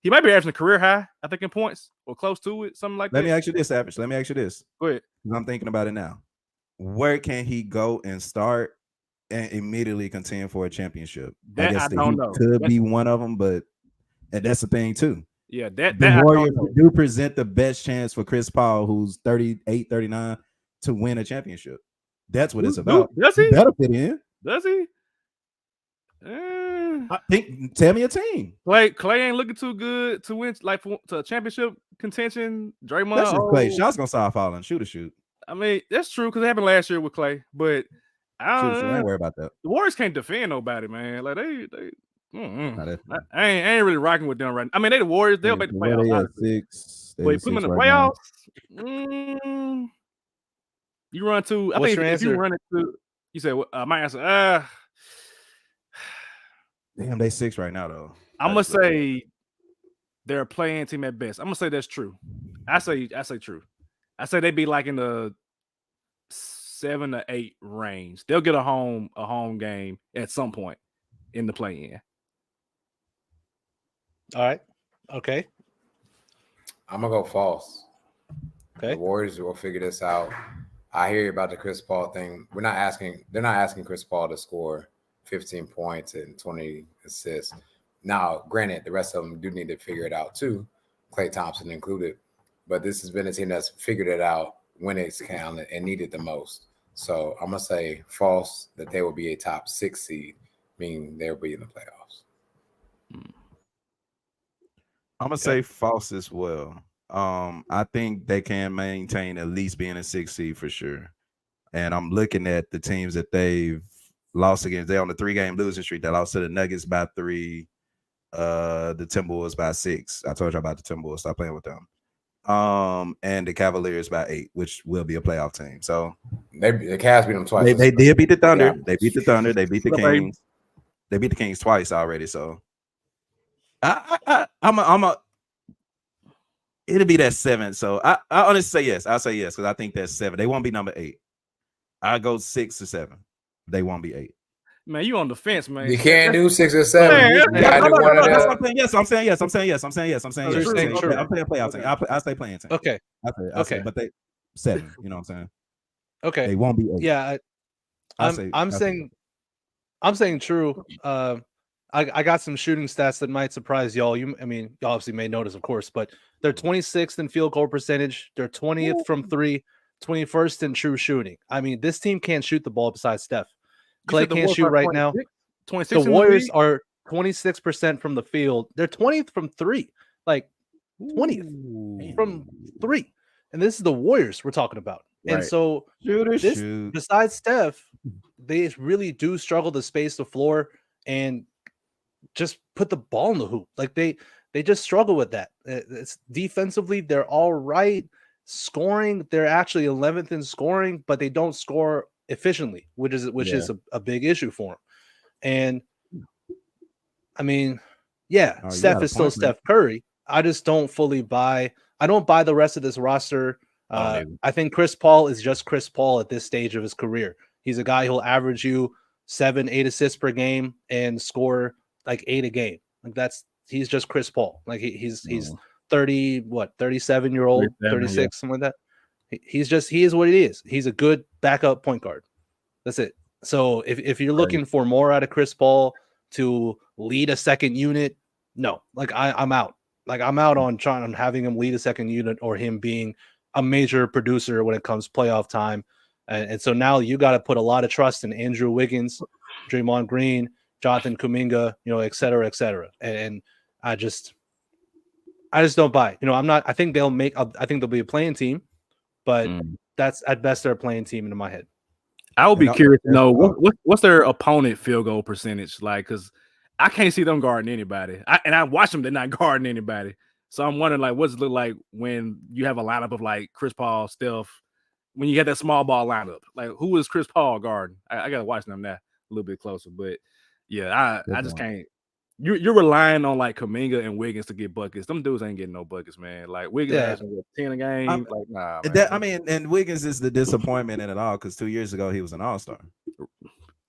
might be averaging a career high, I think, in points or close to it, something like that. Let me ask you this, Average. Let me ask you this. Go ahead. I'm thinking about it now. Where can he go and start and immediately contend for a championship? That I don't know. Could be one of them, but and that's the thing too. Yeah, the Warriors do present the best chance for Chris Paul, who's 38, 39, to win a championship. That's what it's about. Does he? Better fit in. Does he? I think. Tell me a team. Clay ain't looking too good to win, like, to championship contention. Draymond. That's just Clay. Shots gonna start falling. Shoot. I mean, that's true, because it happened last year with Clay. But I ain't worry about that. The Warriors can't defend nobody, man. Like, they I ain't really rocking with them right now. I mean, they the Warriors. They'll make the playoffs. 6. But put them in the playoffs. You run to. I What's think your if answer? you run into, you say, my answer. Damn, they 6 right now though. I'm gonna say they're a playing team at best. I'm gonna say that's true. I say true. I say they'd be like in the 7 to 8 range. They'll get a home game at some point in the play-in. All right. Okay. I'm gonna go false. Okay. The Warriors will figure this out. I hear you about the Chris Paul thing. They're not asking Chris Paul to score 15 points and 20 assists. Now, granted, the rest of them do need to figure it out too, Klay Thompson included. But this has been a team that's figured it out when it's counted and needed the most. So I'm gonna say false that they will be a top 6 seed, meaning they'll be in the playoffs. I'm gonna say false as well. I think they can maintain at least being a 6 seed for sure. And I'm looking at the teams that they've lost against. They're on the 3-game losing streak. They lost to the Nuggets by 3, the Timberwolves by 6. I told you about the Timberwolves. Stop playing with them. And the Cavaliers by 8, which will be a playoff team. So the Cavs beat them twice. They did beat the Thunder. They beat the Thunder. They beat the Kings. They beat the Kings twice already. So it'll be that 7. So I honestly say yes. I'll say yes, because I think that's 7. They won't be number 8. I go 6 or 7. They won't be 8. Man, you on the fence, man. You can't do 6 or 7. You gotta do one of them. I'm saying yes. I'm saying yes. I'm saying yes. I'm saying yes. I'm saying yes. True. I'm playing playoff team. I say playing team. Okay. I say, but they 7. You know what I'm saying? Okay. They won't be 8. Yeah. I'm saying true. I got some shooting stats that might surprise y'all. You obviously may notice, of course, but they're 26th in field goal percentage. They're 20th from 3, 21st in true shooting. I mean, this team can't shoot the ball besides Steph. Clay can't shoot right now. 26 the Warriors are 26% from the field. They're 20th from 3, like 20th from 3. And this is the Warriors we're talking about. Right. And so besides Steph, they really do struggle to space the floor and just put the ball in the hoop. Like they just struggle with that. It's defensively, they're all right. Scoring, they're actually 11th in scoring, but they don't score efficiently, which is a big issue for them. And I mean, Steph is still Steph Curry. I just don't fully buy. I don't buy the rest of this roster. I think Chris Paul is just Chris Paul at this stage of his career. He's a guy who'll average you 7-8 assists per game and score like 8 a game. Like he's just Chris Paul. Like he's 37-year-old, 36, something like that. He is what he is. He's a good backup point guard. That's it. So if you're looking for more out of Chris Paul to lead a second unit, no. Like I'm out. Like I'm out on having him lead a second unit or him being a major producer when it comes playoff time. And so now you got to put a lot of trust in Andrew Wiggins, Draymond Green, Jonathan Kuminga, et cetera, et cetera. And I just don't buy it. I think they'll be a playing team, but that's at best they're a playing team into my head. I would be curious to know what's their opponent field goal percentage like, because I can't see them guarding anybody. I watch them, they're not guarding anybody. So I'm wondering, like, what's it look like when you have a lineup of like Chris Paul, Steph, when you get that small ball lineup? Like, who is Chris Paul guarding? I gotta watch them that a little bit closer. But yeah, I just can't. You're relying on like Kuminga and Wiggins to get buckets. Them dudes ain't getting no buckets, man. Like Wiggins has 10 a game. Nah, man. And Wiggins is the disappointment in it all because 2 years ago he was an all-star.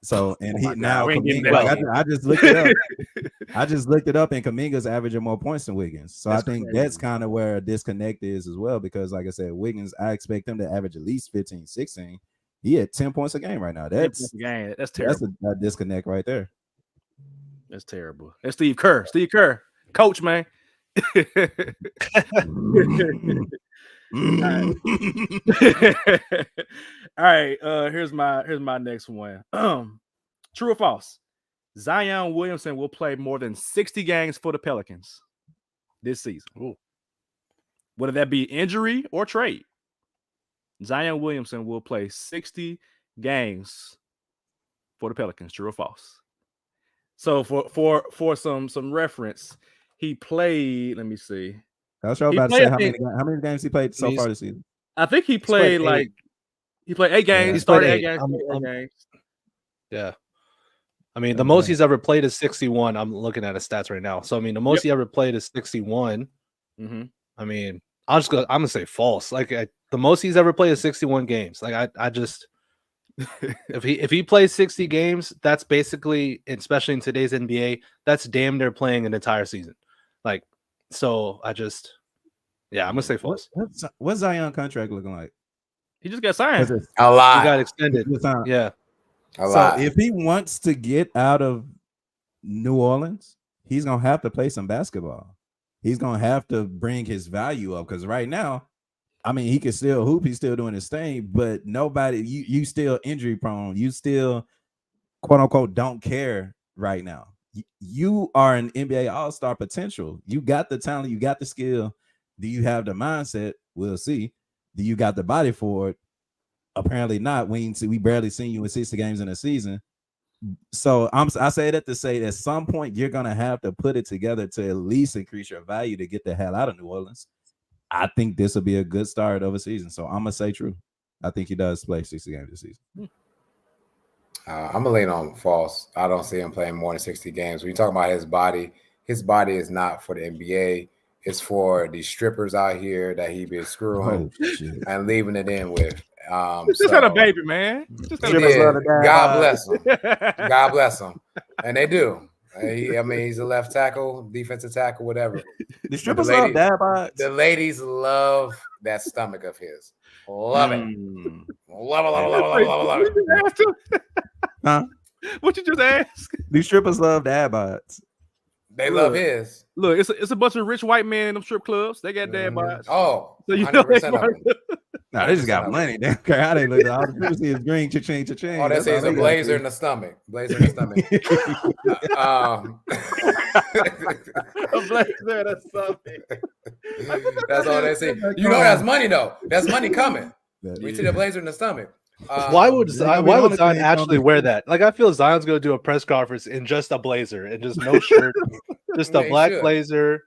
So and Kuminga, I just looked it up. I just looked it up, and Kuminga's averaging more points than Wiggins. So I think that's kind of where a disconnect is as well, because like I said, Wiggins, I expect him to average at least 15, 16. He had 10 points a game right now. That's terrible. That's a disconnect right there. That's terrible. That's Steve Kerr. Steve Kerr, coach, man. All right. Here's my next one. True or false? Zion Williamson will play more than 60 games for the Pelicans this season. Ooh. Whether that be injury or trade, Zion Williamson will play 60 games for the Pelicans. True or false? So for some reference, he played. Let me see. I was about to say how many games he played so far this season. I think he played 8 games. Yeah, he started 8 games. Yeah. I mean, the most he's ever played is 61. I'm looking at his stats right now. So I mean, the most he ever played is 61. Mm-hmm. I mean, I'm gonna say false. Like the most he's ever played is 61 games. Like I just if he plays 60 games, that's basically, especially in today's NBA, that's damn near playing an entire season. Like, so I'm gonna say false. What's Zion contract looking like? He just got signed. A lot. He got extended. Yeah. A lot. If he wants to get out of New Orleans, he's gonna have to play some basketball. He's gonna have to bring his value up, because right now, I mean, he can still hoop. He's still doing his thing, but nobody, you still injury prone. You still, quote unquote, don't care right now. You are an NBA All-Star potential. You got the talent. You got the skill. Do you have the mindset? We'll see. Do you got the body for it? Apparently not. We barely seen you in 60 games in a season. So I say that to say at some point you're gonna have to put it together to at least increase your value to get the hell out of New Orleans. I think this will be a good start of a season. So I'm gonna say true. I think he does play 60 games this season. I'm gonna lean on false. I don't see him playing more than 60 games. When you talk about his body is not for the NBA. It's for these strippers out here that he been screwing and leaving it in with. Just had a baby, man. God bless him. God bless him. And they do. He's a left tackle, defensive tackle, whatever. The strippers love dad bods. The ladies love that stomach of his. Love it. Love it. Huh? What you just asked? These strippers love dad bods. They love his. Look, it's a bunch of rich white men in them strip clubs. They got dad bods. Oh, so you know they nah, they just got money. They don't care how they look. All the people see is green, cha-ching, cha-ching. Oh, they say it's a blazer in the stomach. Blazer in the stomach. A blazer in the stomach. That's all they say. You know that's money though. That's money coming. We see the blazer in the stomach. Why would Zion actually wear that? Like, I feel Zion's going to do a press conference in just a blazer and just no shirt, just a black blazer,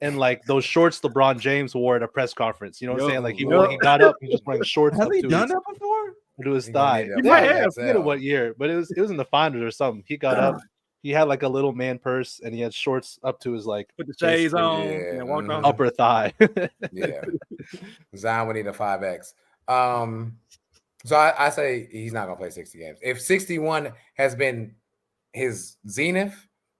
and like those shorts LeBron James wore at a press conference. You know what I'm saying? Like he got up, he just wearing shorts. Has he done that before? To his thigh. He might have. I forget what year, but it was in the finals or something. He got up. He had like a little man purse, and he had shorts up to his like put the shades on and walked on upper thigh. Yeah, Zion would need a 5X. So I say he's not gonna play 60 games. If 61 has been his zenith,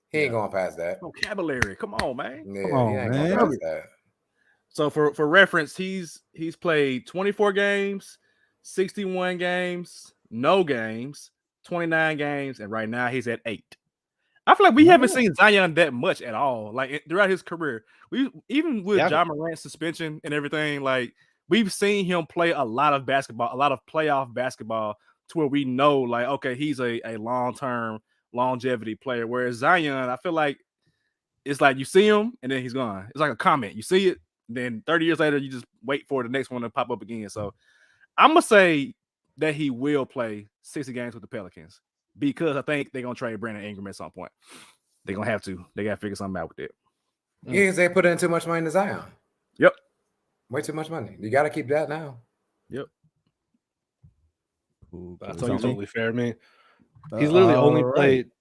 he ain't going past that. Vocabulary, come on, man. Yeah, come on, he ain't going past that. So for reference, he's played 24 games, 61 games, no games, 29 games, and right now he's at 8. I feel like we haven't seen Zion that much at all. Like throughout his career, we even with Ja Morant's suspension and everything, like we've seen him play a lot of basketball, a lot of playoff basketball, to where we know, like, okay, he's a long-term longevity player. Whereas Zion, I feel like it's like you see him and then he's gone. It's like a comment. You see it, then 30 years later, you just wait for the next one to pop up again. So I'm gonna say that he will play 60 games with the Pelicans because I think they're gonna trade Brandon Ingram at some point. They're gonna have to. They gotta figure something out with it. Yeah, because they put in too much money into Zion. Yep. Way too much money. You got to keep that now. Yep. That's totally fair. I mean, he's literally only played.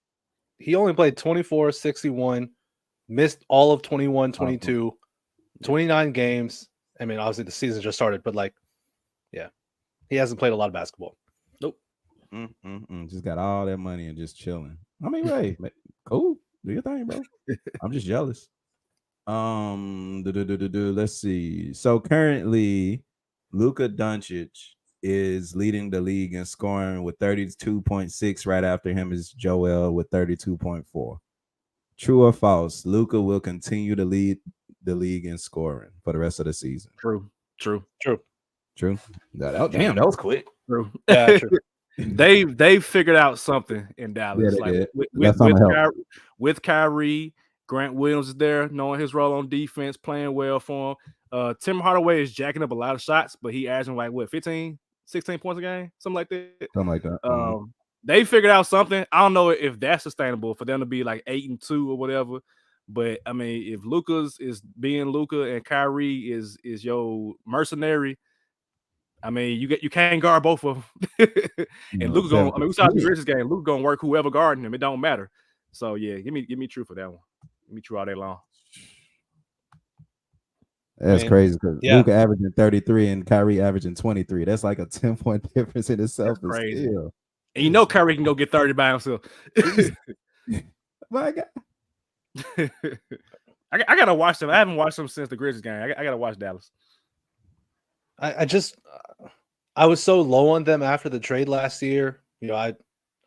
He only played 24, 61, missed all of 21, 22, 29 games. I mean, obviously the season just started, but like, yeah, he hasn't played a lot of basketball. Nope. Just got all that money and just chilling. I mean, hey, cool. Do your thing, bro. I'm just jealous. Let's see. So currently, Luka Doncic is leading the league in scoring with 32.6. Right after him is Joel with 32.4. True or false? Luka will continue to lead the league in scoring for the rest of the season. True. Damn, that was quick. True. Yeah, true. They figured out something in Dallas. Yeah, like with Kyrie. Grant Williams is there, knowing his role on defense, playing well for him. Tim Hardaway is jacking up a lot of shots, but he averaging like 15, 16 points a game, something like that. They figured out something. I don't know if that's sustainable for them to be like 8-2 or whatever. But I mean, if Luka's is being Luka and Kyrie is your mercenary, I mean, you can't guard both of them. And Luka going. I mean, we saw the Grizzlies game. Luka gonna work whoever guarding him. It don't matter. So yeah, give me True for that one. Give me True all day long. That's crazy because Luka averaging 33 and Kyrie averaging 23. That's like a 10-point difference in itself. That's crazy. Still. And you know Kyrie can go get 30 by himself. My God. I gotta watch them. I haven't watched them since the Grizzlies game. I gotta watch Dallas. I was so low on them after the trade last year. You know, I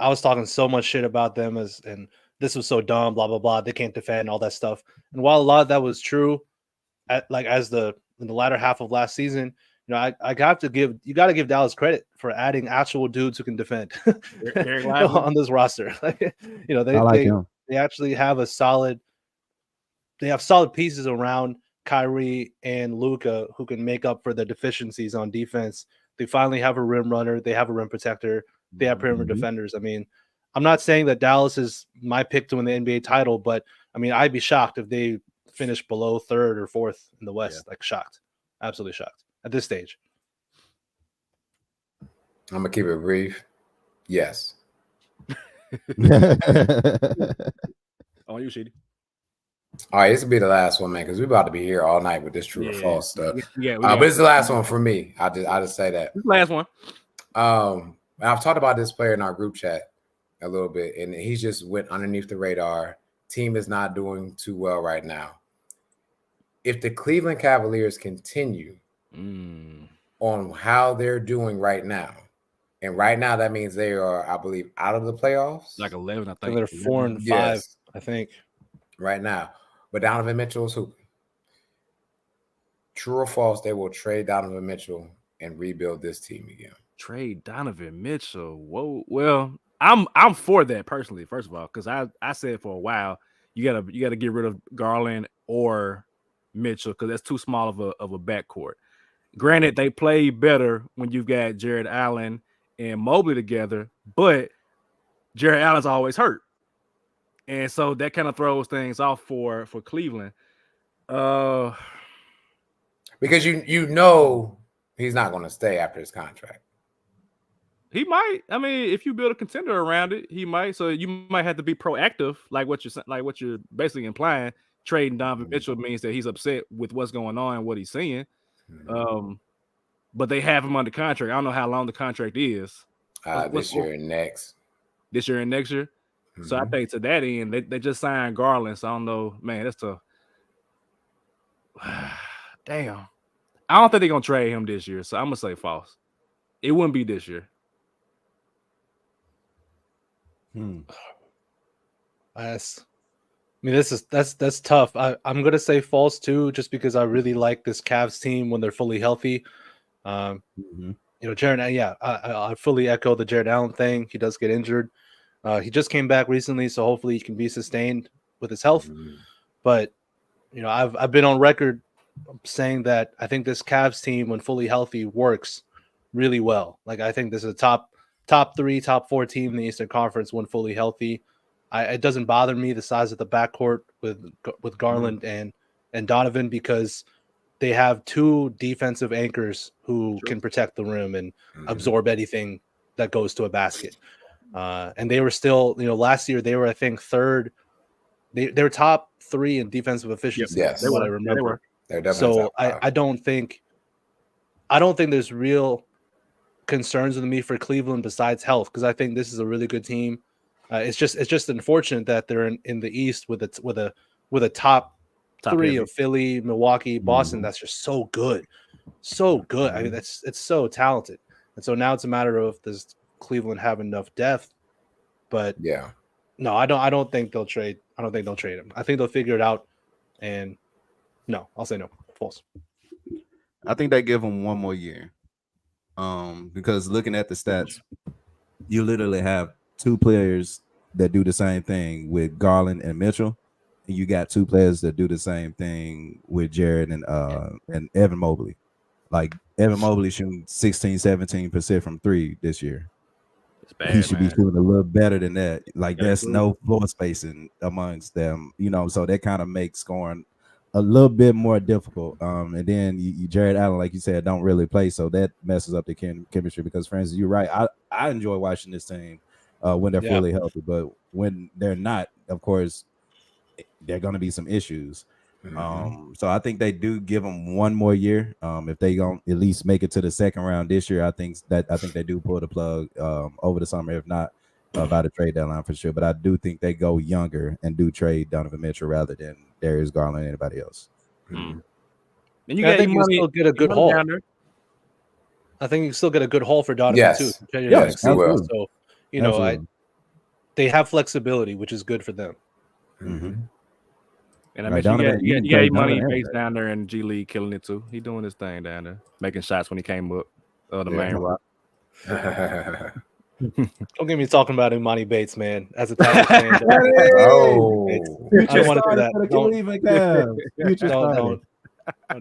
was talking so much shit about them and this was so dumb, blah blah blah. They can't defend all that stuff. And while a lot of that was true, in the latter half of last season, you know, I got to give Dallas credit for adding actual dudes who can defend on this roster. You know, they actually have solid pieces around Kyrie and Luka who can make up for the deficiencies on defense. They finally have a rim runner. They have a rim protector. They have perimeter defenders. I mean, I'm not saying that Dallas is my pick to win the NBA title, but I mean, I'd be shocked if they finish below third or fourth in the West. Like shocked, absolutely shocked at this stage. I'm gonna keep it brief. Yes. On you, Sheedy. All right, this will be the last one, man, because we're about to be here all night with this true or false stuff. But it's the last one for me. I just say that. This last one. I've talked about this player in our group chat a little bit, and he just went underneath the radar. Team is not doing too well right now. If the Cleveland Cavaliers continue on how they're doing right now, and right now that means they are, I believe, out of the playoffs. Like 11, I think. They're 4-5, I think. Right now. But Donovan Mitchell is hooping. True or false, they will trade Donovan Mitchell and rebuild this team again. Trade Donovan Mitchell. Whoa. Well, I'm for that personally, first of all, because I said for a while you gotta get rid of Garland or Mitchell because that's too small of a backcourt. Granted, they play better when you've got Jared Allen and Mobley together, but Jared Allen's always hurt. And so that kind of throws things off for Cleveland. Because you know he's not going to stay after his contract. He might. I mean, if you build a contender around it, he might. So you might have to be proactive, like what you're basically implying. Trading Donovan Mitchell means that he's upset with what's going on and what he's seeing. But they have him under contract. I don't know how long the contract is. This year and next. This year and next year. So I think to that end, they just signed Garland. So I don't know, man. That's tough. Damn. I don't think they're gonna trade him this year. So I'm gonna say false. It wouldn't be this year. That's tough. I'm gonna say false too, just because I really like this Cavs team when they're fully healthy. Jared, I fully echo the Jared Allen thing. He does get injured. He just came back recently, so hopefully he can be sustained with his health. But I've been on record saying that I think this Cavs team, when fully healthy, works really well. Like, I think this is a top 3, top 4 team in the Eastern Conference when fully healthy. It doesn't bother me the size of the backcourt with Garland and Donovan, because they have 2 defensive anchors who can protect the rim and absorb anything that goes to a basket. And they were still, last year they were, I think, third. They were top 3 in defensive efficiency. Yes, that's what I remember. They're definitely so I don't think there's real concerns with me for Cleveland besides health, because I think this is a really good team. It's just unfortunate that they're in the East with a top 3 of Philly, Milwaukee, Boston. That's just so good. I mean, it's so talented. And so now it's a matter of, does Cleveland have enough depth? But no, I don't think they'll trade. I don't think they'll trade him. I think they'll figure it out. And no, I'll say no. False. I think they give him 1 more year. Because looking at the stats, you literally have 2 players that do the same thing with Garland and Mitchell. And you got 2 players that do the same thing with Jared and Evan Mobley. Like, Evan Mobley shooting 16-17% from 3 this year. Bad, he should be shooting a little better than that. Like, there's no floor spacing amongst them, so that kind of makes scoring a little bit more difficult. And then you Jared Allen, like you said, don't really play, so that messes up the chemistry. Because, Francis, you're right. I enjoy watching this team when they're fully healthy, but when they're not, of course, there are going to be some issues. So I think they do give them 1 more year. If they don't at least make it to the second round this year, I think they do pull the plug over the summer, if not by the trade deadline for sure. But I do think they go younger and do trade Donovan Mitchell rather than Darius Garland and anybody else. And I think you still get a good haul. I think you still get a good haul for Donovan too. Yes, they will. So they have flexibility, which is good for them. And I mean, you got money based down there in G League, killing it too. He doing his thing down there, making shots when he came up the main rock. Don't get me talking about Imani Bates, man. As a Tigers fan, I don't want to do that. Don't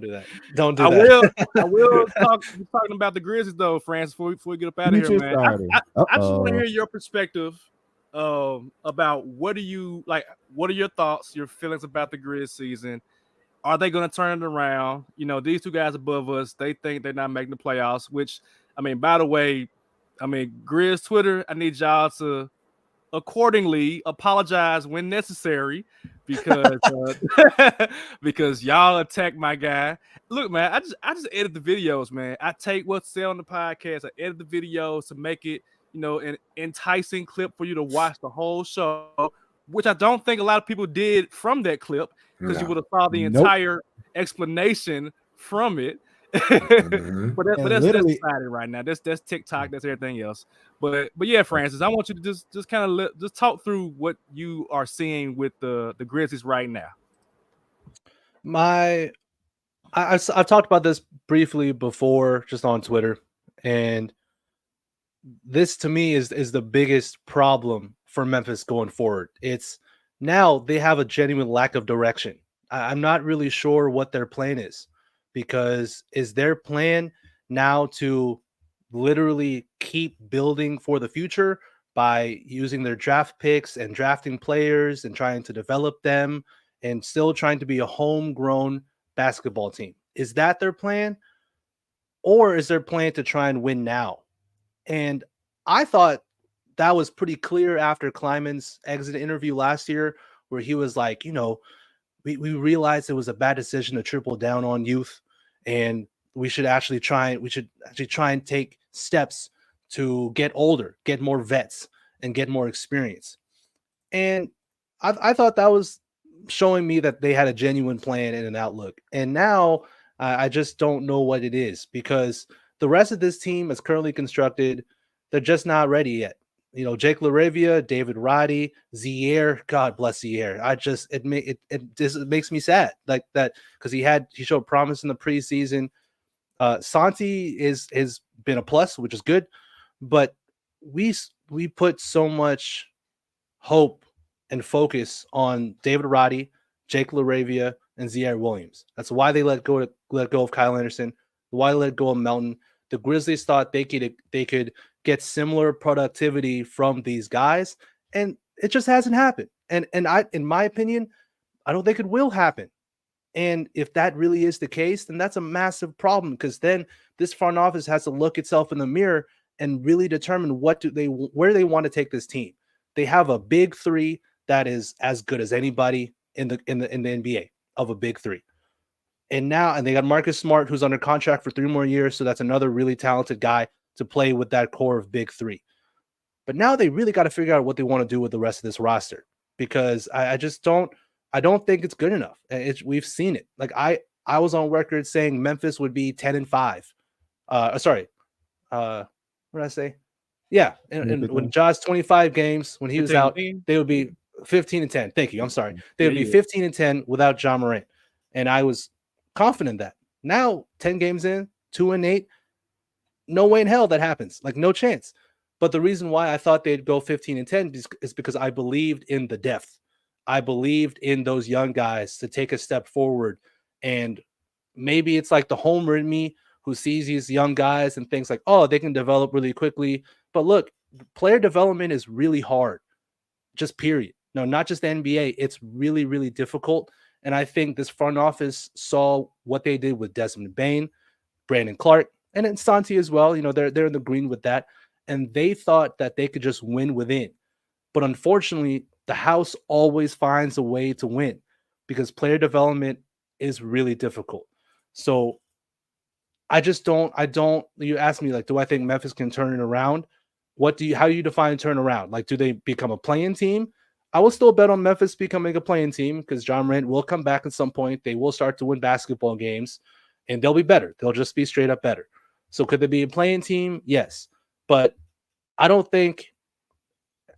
do that. Don't do that. I will talking about the Grizzlies though, Francis. Before we get up out of here, man. I just want to hear your perspective about what are your thoughts, your feelings about the Grizz season? Are they going to turn it around? These 2 guys above us, they think they're not making the playoffs, which, I mean, by the way, Grizz Twitter, I need y'all to accordingly apologize when necessary, because because y'all attack my guy. Look, man, I just edit the videos, man. I take what's said on the podcast, I edit the videos to make it an enticing clip for you to watch the whole show, which I don't think a lot of people did from that clip, because you would have saw the entire explanation from it. But that's exciting right now. That's TikTok, that's everything else. But yeah, Francis, I want you to just kind of just talk through what you are seeing with the Grizzlies right now. I've talked about this briefly before, just on Twitter, and this to me is the biggest problem for Memphis going forward. It's now they have a genuine lack of direction. I'm not really sure what their plan is, because is their plan now to literally keep building for the future by using their draft picks and drafting players and trying to develop them and still trying to be a homegrown basketball team? Is that their plan? Or is their plan to try and win now? And I thought that was pretty clear after Kleiman's exit interview last year, where he was like, we realized it was a bad decision to triple down on youth, and we should actually try and take steps to get older, get more vets, and get more experience. And I thought that was showing me that they had a genuine plan and an outlook. And now I just don't know what it is, because the rest of this team is currently constructed. They're just not ready yet. Jake LaRavia, David Roddy, Zier, God bless Zier. It makes me sad like that, because he showed promise in the preseason. Santi has been a plus, which is good, but we put so much hope and focus on David Roddy, Jake LaRavia, and Zaire Williams. That's why they let go of Kyle Anderson. Why they let go of Melton. The Grizzlies thought they could get similar productivity from these guys, and it just hasn't happened. And in my opinion, I don't think it will happen. And if that really is the case, then that's a massive problem, because then this front office has to look itself in the mirror and really determine where they want to take this team. They have a big three that is as good as anybody in the NBA of a big three. And they got Marcus Smart, who's under contract for 3 more years. So that's another really talented guy to play with that core of big three. But now they really got to figure out what they want to do with the rest of this roster, because I don't think it's good enough. We've seen it. Like I was on record saying Memphis would be 10-5. What did I say? Yeah, and when Ja's 25 games, when he was out, they would be 15-10. Thank you. I'm sorry. They would be 15-10 without Ja Morant, and I was confident in that. Now 10 games in, 2-8, no way in hell that happens. Like no chance. But the reason why I thought they'd go 15-10 is because I believed in the depth. I believed in those young guys to take a step forward. And maybe it's like the homer in me who sees these young guys and thinks like, oh, they can develop really quickly. But look, player development is really hard. Just period. No, not just the NBA. It's really, really difficult. And I think this front office saw what they did with Desmond Bane, Brandon Clark, and then Santi as well. You know, they're in the green with that. And they thought that they could just win within. But unfortunately, the house always finds a way to win, because player development is really difficult. So I don't, you ask me, like, do I think Memphis can turn it around? How do you define turn around? Like, do they become a playing team? I will still bet on Memphis becoming a playing team, because Ja Morant will come back at some point. They will start to win basketball games, and they'll be better. They'll just be straight up better. So could they be a playing team? Yes. But I don't think,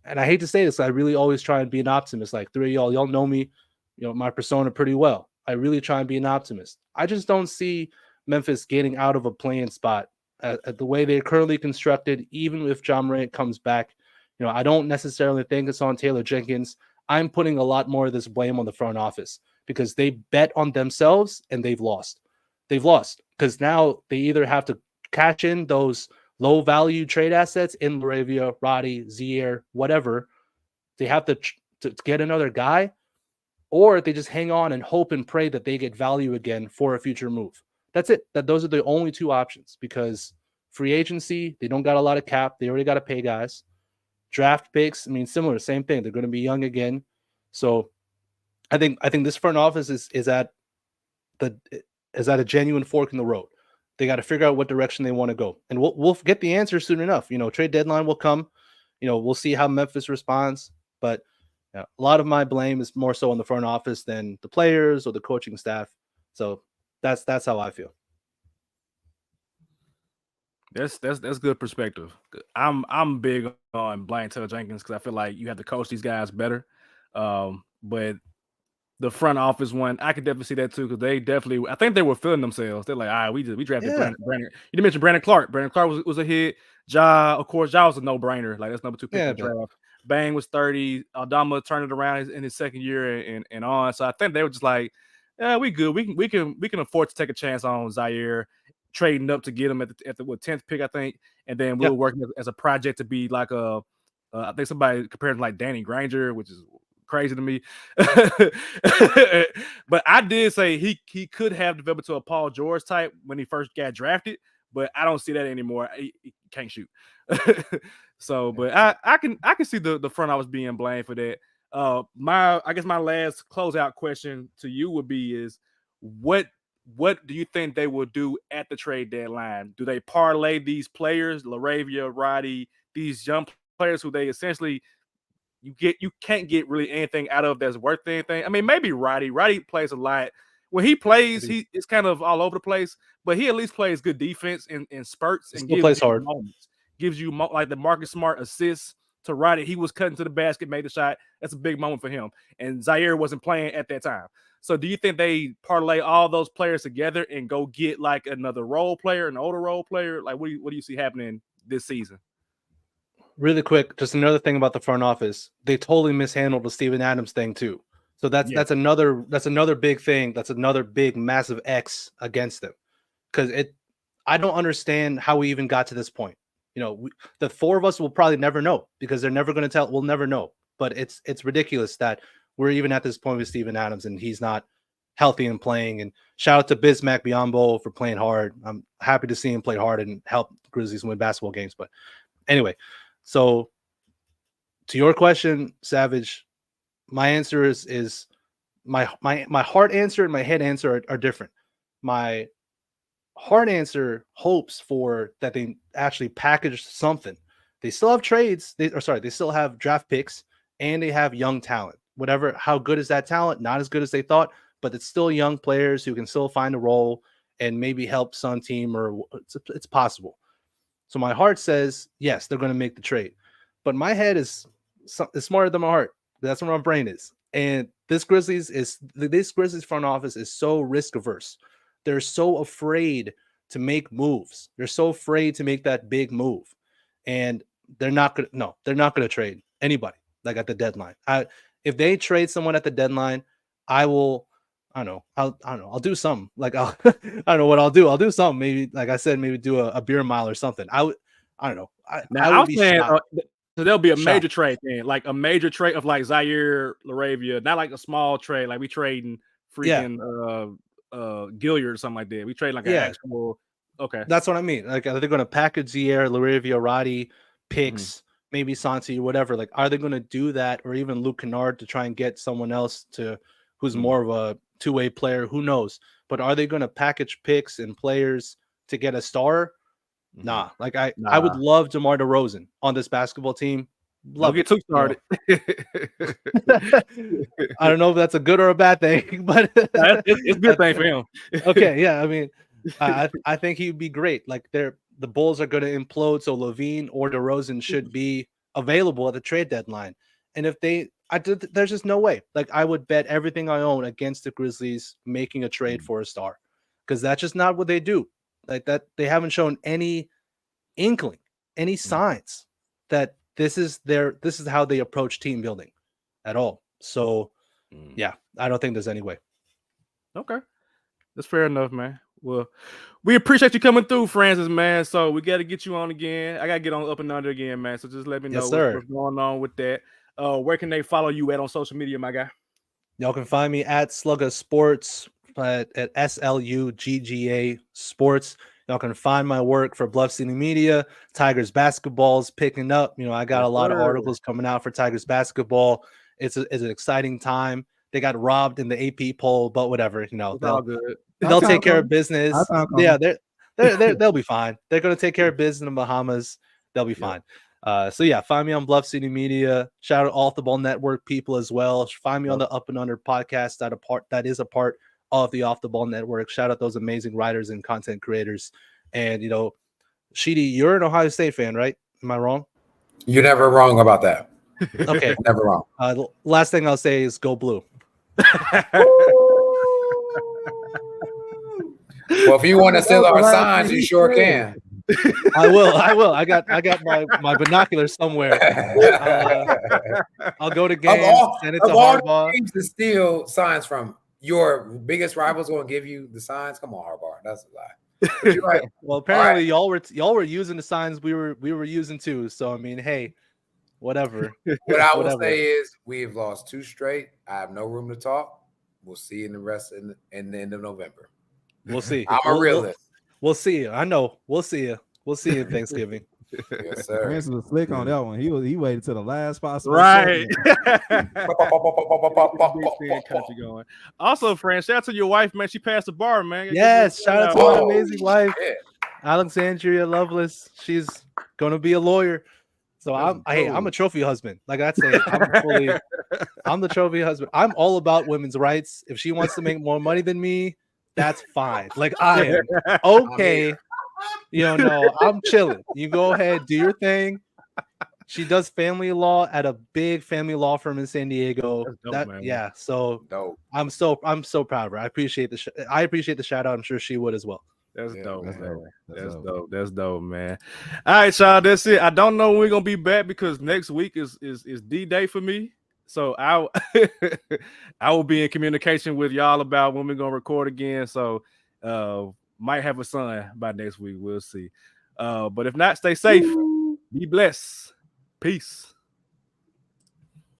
and I hate to say this, I really always try and be an optimist. Like 3 of y'all know me, my persona pretty well. I really try and be an optimist. I just don't see Memphis getting out of a playing spot at the way they're currently constructed, even if Ja Morant comes back. I don't necessarily think it's on Taylor Jenkins. I'm putting a lot more of this blame on the front office, because they bet on themselves and they've lost. They've lost because now they either have to cash in those low value trade assets in LaRavia, Roddy, Zaire, whatever. They have to get another guy, or they just hang on and hope and pray that they get value again for a future move. That's it. Those are the only two options, because free agency, they don't got a lot of cap. They already got to pay guys. Draft picks, similar, same thing. They're going to be young again. So I think this front office is at a genuine fork in the road. They got to figure out what direction they want to go, and we'll get the answer soon enough. Trade deadline will come. We'll see how Memphis responds. But a lot of my blame is more so on the front office than the players or the coaching staff. So that's how I feel. That's good perspective. I'm big on blaming Taylor Jenkins, because I feel like you have to coach these guys better. But the front office one, I could definitely see that too, because they definitely, I think they were feeling themselves. They're like, all right, we drafted Brandon. You mentioned Brandon Clark. Brandon Clark was a hit. Of course, Ja was a no-brainer. Like, that's number 2 pick in the draft. Bang was 30. Aldama turned it around in his second year and on. So I think they were just like, yeah, we good. We can afford to take a chance on Zaire, trading up to get him at the 10th pick, I think, and then we'll work as a project to be like I think somebody compared him like Danny Granger, which is crazy to me. But I did say he could have developed to a Paul George type when he first got drafted, but I don't see that anymore. He can't shoot. So, but I can see the front office being blamed for that. I guess my last closeout question to you would be is what do you think they will do at the trade deadline? Do they parlay these players, LaRavia, Roddy, these young players who they essentially you can't get really anything out of that's worth anything? Maybe Roddy. Roddy plays a lot. When he plays, it's kind of all over the place, but he at least plays good defense in spurts and plays hard. Moments. Gives you like the Marcus Smart assists to Roddy. He was cutting to the basket, made the shot. That's a big moment for him. And Zaire wasn't playing at that time. So do you think they parlay all those players together and go get like another role player, an older role player? Like, what do you see happening this season? Really quick, just another thing about the front office. They totally mishandled the Steven Adams thing too. So that's another big thing. That's another big massive X against them. Because I don't understand how we even got to this point. You know, the four of us will probably never know because they're never going to tell. We'll never know. But it's ridiculous that we're even at this point with Steven Adams and he's not healthy and playing. And shout out to Bismack Biyombo for playing hard. I'm happy to see him play hard and help Grizzlies win basketball games. But anyway, so to your question, Savage, my answer is my heart answer and my head answer are different. My heart answer hopes for that they actually package something. They still have trades. They still have draft picks and they have young talent. Whatever, how good is that talent? Not as good as they thought, but it's still young players who can still find a role and maybe help some team, or it's possible. So my heart says yes, they're going to make the trade, but my head is smarter than my heart. That's where my brain is. And this Grizzlies front office is so risk averse. They're so afraid to make moves. They're so afraid to make that big move, and they're not going to trade anybody like at the deadline. If they trade someone at the deadline, I'll do something. Like I don't know what I'll do. I'll do something. Maybe, like I said, maybe do a beer mile or something. I don't know. I would be shocked. So there'll be a major trade then, like a major trade of like Zaire Laravia, not like a small trade, like we trading freaking Gilliard or something like that. We trade like an actual. Okay, that's what I mean. Like, are they going to package Zaire Laravia, Roddy, picks? Maybe Santi, whatever. Like, are they going to do that, or even Luke Kennard to try and get someone else who's more of a two-way player? Who knows? But are they going to package picks and players to get a star? Nah. Like I would love DeMar DeRozan on this basketball team. Don't get too started. I don't know if that's a good or a bad thing, but it's a good thing for him. Okay, yeah. I mean, I think he would be great. Like the Bulls are going to implode, so Levine or DeRozan should be available at the trade deadline. And if there's just no way. Like, I would bet everything I own against the Grizzlies making a trade for a star, because that's just not what they do. Like that, they haven't shown any inkling, any signs that this is how they approach team building at all. So, yeah, I don't think there's any way. Okay, that's fair enough, man. Well, we appreciate you coming through, Francis, man. So we got to get you on again. I got to get on Up and Under again, man. So just let me know what's going on with that. Where can they follow you at on social media, my guy? Y'all can find me at Slugga Sports, at SLUGGA Sports. Y'all can find my work for Bluff City Media. Tigers basketball's picking up. You know, I got a lot of articles coming out for Tigers basketball. It's an exciting time. They got robbed in the AP poll, but whatever. You know, they'll take care of business. Yeah, they'll be fine. They're going to take care of business in the Bahamas. They'll be fine. So yeah, find me on Bluff City Media. Shout out Off the Ball Network people as well. Find me on the Up and Under podcast that is a part of the Off the Ball Network. Shout out those amazing writers and content creators. And, you know, Sheedy, you're an Ohio State fan, right? Am I wrong? You're never wrong about that. Okay. Never wrong. The last thing I'll say is go blue. Well, if you want to steal our signs, you sure can. I will. I got my binoculars somewhere. I'll go to games. Send it to Hardball. Games to steal signs from your biggest rivals going to give you the signs. Come on, Hardball. That's a lie. You're right. Well, apparently y'all were using the signs we were using too. So I mean, hey, whatever. What I will say is we've lost 2 straight. I have no room to talk. We'll see you in the rest in the end of November. We'll see. I'm a realist. We'll see you. I know. We'll see you. We'll see you Thanksgiving. Yes, sir. Francis was slick on that one. He waited till the last possible. Right. Going. Also, Fran, shout out to your wife, man. She passed the bar, man. Yes, shout out to my amazing wife, Alexandria Lovelace. She's gonna be a lawyer. So I'm a trophy husband. Like I'd say, I'm the trophy husband. I'm all about women's rights. If she wants to make more money than me, that's fine. Like I am okay. You know, no, I'm chilling. You go ahead, do your thing. She does family law at a big family law firm in San Diego. That's dope, man. Yeah, so Dope. I'm so proud of her. I appreciate the shout out. I'm sure she would as well. That's dope, that's man. dope. That's dope. That's dope, man. All right, y'all. That's it. I don't know when we're gonna be back because next week is D-Day for me. So I will be in communication with y'all about when we're gonna record again. So might have a son by next week. We'll see. But if not, stay safe. Be blessed. Peace.